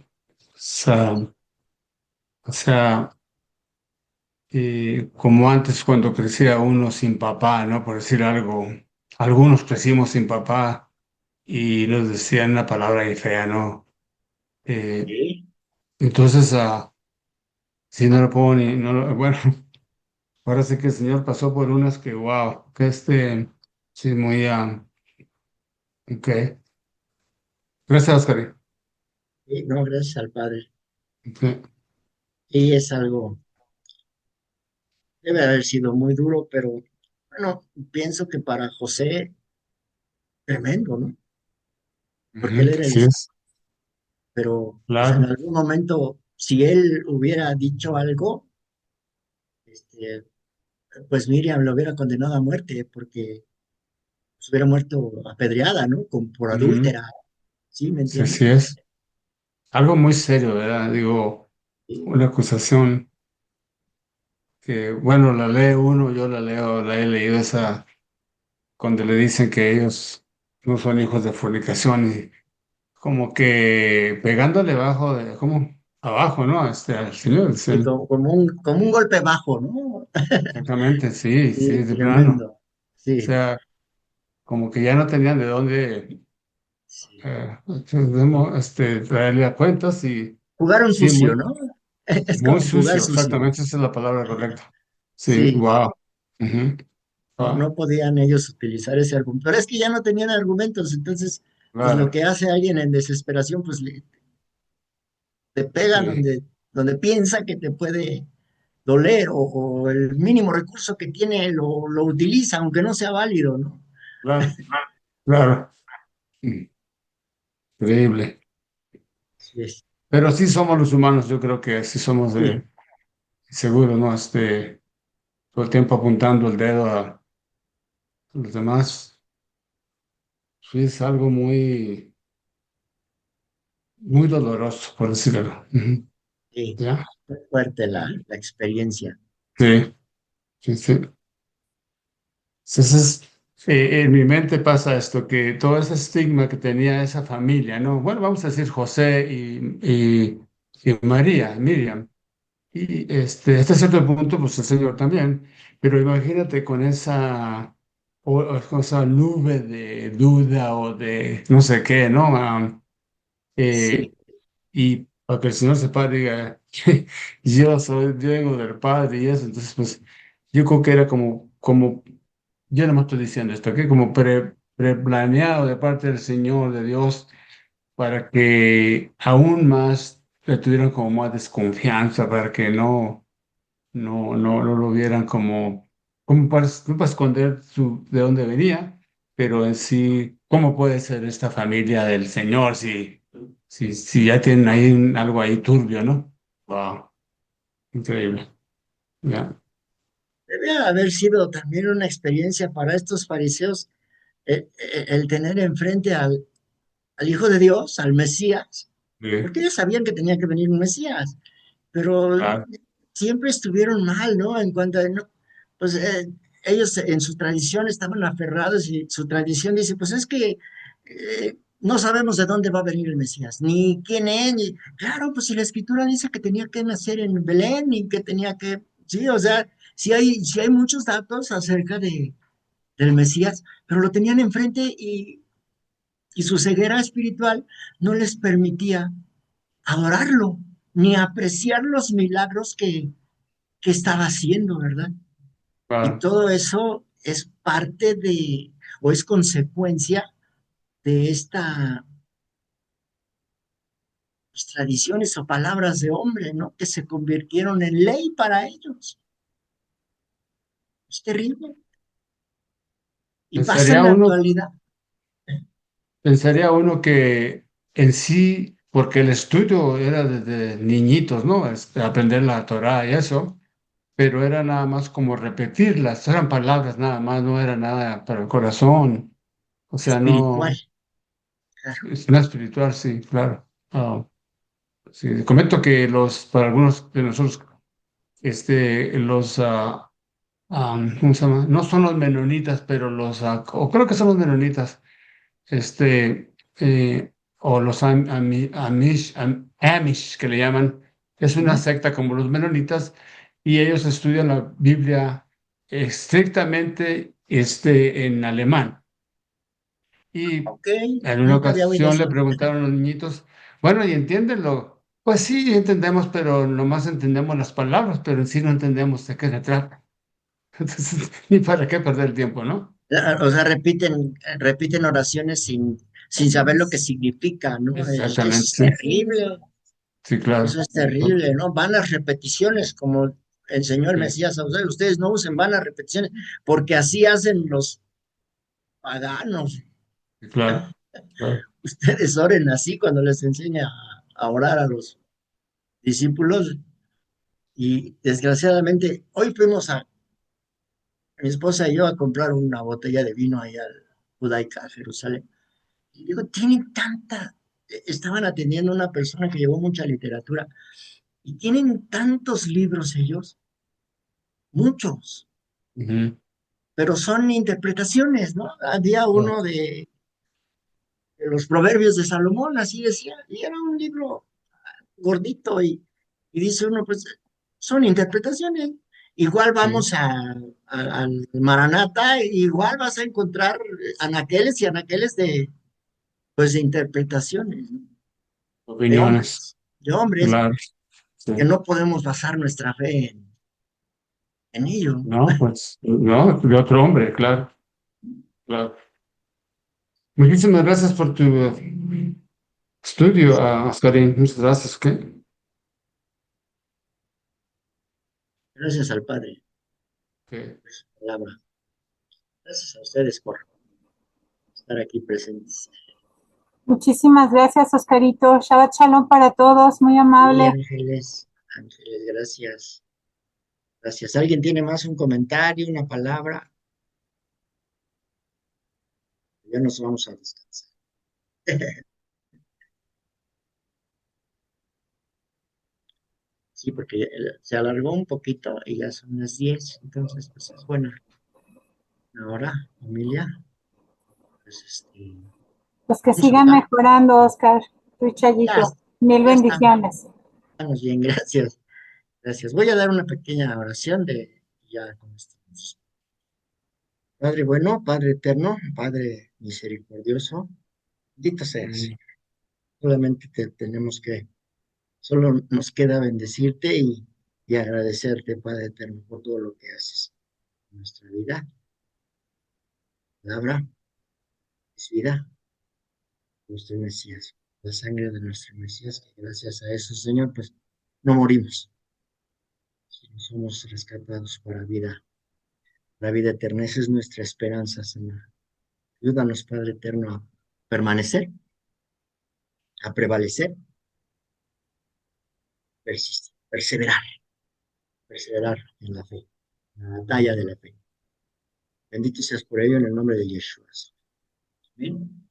o sea, y como antes cuando crecía uno sin papá, ¿no? Por decir algo, algunos crecimos sin papá y nos decían una palabra ahí fea, ¿no? Eh, Sí. entonces, si no lo puedo ni, no bueno, ahora sí que el Señor pasó por unas que, wow, que sí, muy, ok. Gracias, Oscar. Sí, no, gracias al Padre. Ok. Y es algo, debe haber sido muy duro, pero bueno, pienso que para José, tremendo, ¿no? Porque él Ujú, era el, así es, pero pues en claro. algún momento, si él hubiera dicho algo, este, pues Miriam lo hubiera condenado a muerte, porque pues, hubiera muerto apedreada, ¿no? Por Ujú, adúltera, ¿sí? ¿Me sí, así entiendes? es. Algo muy serio, ¿verdad? Digo, Sí, una acusación que, bueno, la lee uno, yo la leo, la he leído esa, cuando le dicen que ellos no son hijos de fornicación y como que pegándole bajo, como abajo, ¿no? Al Señor, sí, dicen, como un golpe bajo, ¿no? exactamente, sí, sí, Sí, de plano. O tremendo. Sí, sea, como que ya no tenían de dónde sí. traerle a cuentas y Jugaron sí, sucio, ¿no? Es muy como jugar sucio, sucio. exactamente, esa es la palabra correcta. Sí, Sí, wow. no, Wow, no podían ellos utilizar ese argumento. Pero es que ya no tenían argumentos, entonces, pues lo claro, que hace alguien en desesperación, pues te pega sí, donde piensa que te puede doler o el mínimo recurso que tiene lo utiliza, aunque no sea válido, ¿no? claro, claro. Increíble. Sí, Pero sí somos los humanos, yo creo que sí somos sí, seguros, ¿no? Todo el tiempo apuntando el dedo a los demás. Sí, es algo muy, muy doloroso, por decirlo. Ujú. sí, ¿Ya? fue fuerte Ujú. la experiencia. Sí, sí, sí. Entonces, en mi mente pasa esto, que todo ese estigma que tenía esa familia, ¿no? Bueno, vamos a decir José y María, Miriam. Y hasta cierto punto, pues el Señor también. Pero imagínate con con esa nube de duda o de no sé qué, ¿no? Eh, Sí, y para que el Señor sepa, diga, yo vengo del Padre y eso. Entonces, pues yo creo que era como yo no me estoy diciendo esto, que como preplaneado de parte del Señor, de Dios, para que aún más le tuvieran como más desconfianza, para que no lo vieran como no para esconder de dónde venía, pero en sí, ¿cómo puede ser esta familia del Señor si ya tienen ahí algo ahí turbio, ¿no? Wow, increíble. Ya. Debe haber sido también una experiencia para estos fariseos el tener enfrente al Hijo de Dios, al Mesías, Sí, porque ellos sabían que tenía que venir un Mesías, pero claro, siempre estuvieron mal, ¿no? En cuanto a, no, pues ellos en su tradición estaban aferrados y su tradición dice, pues es que no sabemos de dónde va a venir el Mesías, ni quién es, ni, claro, pues si la escritura dice que tenía que nacer en Belén y que tenía que, sí, o sea, sí hay muchos datos acerca del Mesías, pero lo tenían enfrente y su ceguera espiritual no les permitía adorarlo, ni apreciar los milagros que estaba haciendo, ¿verdad? Y claro. todo eso es parte o es consecuencia de estas tradiciones o palabras de hombre, ¿no? Que se convirtieron en ley para ellos. Es terrible. Y pasa en Pensaría la uno, actualidad. pensaría uno que en sí, porque el estudio era desde niñitos, ¿no? Aprender la Torá y eso, pero era nada más como repetirlas, eran palabras nada más, no era nada para el corazón, o sea, Espiritual, no, claro. es una espiritual, sí, claro. Ah, sí, comento que para algunos de nosotros, ¿cómo se llama? No son los menonitas, pero o creo que son los menonitas, o los Amish, que le llaman, es una Ujú. secta como los menonitas, y ellos estudian la Biblia estrictamente en alemán. Y Ok, en una nunca había oído ocasión le eso. preguntaron a los niñitos, bueno, ¿y entiéndenlo? Pues sí, entendemos, pero nomás entendemos las palabras, pero en sí no entendemos de qué se trata. Entonces, ni para qué perder el tiempo, ¿no? O sea, repiten oraciones sin saber lo que significa, ¿no? Eso Exactamente, es sí. terrible, Sí, claro. eso es terrible, ¿no? Vanas repeticiones, como enseñó el Sí, Mesías a ustedes no usen vanas repeticiones, porque así hacen los paganos. sí, claro. Claro. Ustedes oren así cuando les enseña a orar a los discípulos. Y desgraciadamente, hoy fuimos mi esposa y yo a comprar una botella de vino allá al Judaica, a Jerusalén. Y digo, tienen estaban atendiendo a una persona que llevó mucha literatura y tienen tantos libros ellos, muchos, Ujú. pero son interpretaciones, ¿no? Había Claro. uno de los Proverbios de Salomón, así decía, y era un libro gordito y dice uno, pues son interpretaciones. Igual Sí. vamos al Maranata, igual vas a encontrar anaqueles y anaqueles pues, de interpretaciones, ¿no? Opiniones. De hombres, Claro. Sí. que no podemos basar nuestra fe en ello. No, pues, no, de otro hombre, claro. Claro. Muchísimas gracias por tu estudio, Oscarín. Muchas gracias. ¿Ok? Gracias al Padre Ok. por su palabra. Gracias a ustedes por estar aquí presentes. Muchísimas gracias, Oscarito. Shabbat Shalom para todos, muy Y amable. ángeles, ángeles, gracias. Gracias. ¿Alguien tiene más un comentario, una palabra? Ya nos vamos a descansar. Sí, porque se alargó un poquito y ya son las 10, entonces pues es buena hora, familia. Pues Pues que vamos a sigan orar. mejorando, Oscar, tu Ya, Chayito. Mil ya bendiciones. estamos bien, gracias. Gracias. Voy a dar una pequeña oración de ya con esto. Padre bueno, Padre eterno, Padre misericordioso, bendito seas. Mm. Solamente solo nos queda bendecirte y agradecerte, Padre eterno, por todo lo que haces en nuestra vida. palabra es vida, nuestro Mesías, la sangre de nuestro Mesías, que gracias a eso, Señor, pues no morimos, sino somos rescatados para vida. La vida eterna, esa es nuestra esperanza, Señor. Ayúdanos, Padre eterno, a permanecer, a prevalecer, persistir, perseverar en la fe, en la batalla de la fe. Bendito seas por ello en el nombre de Yeshua. Amén.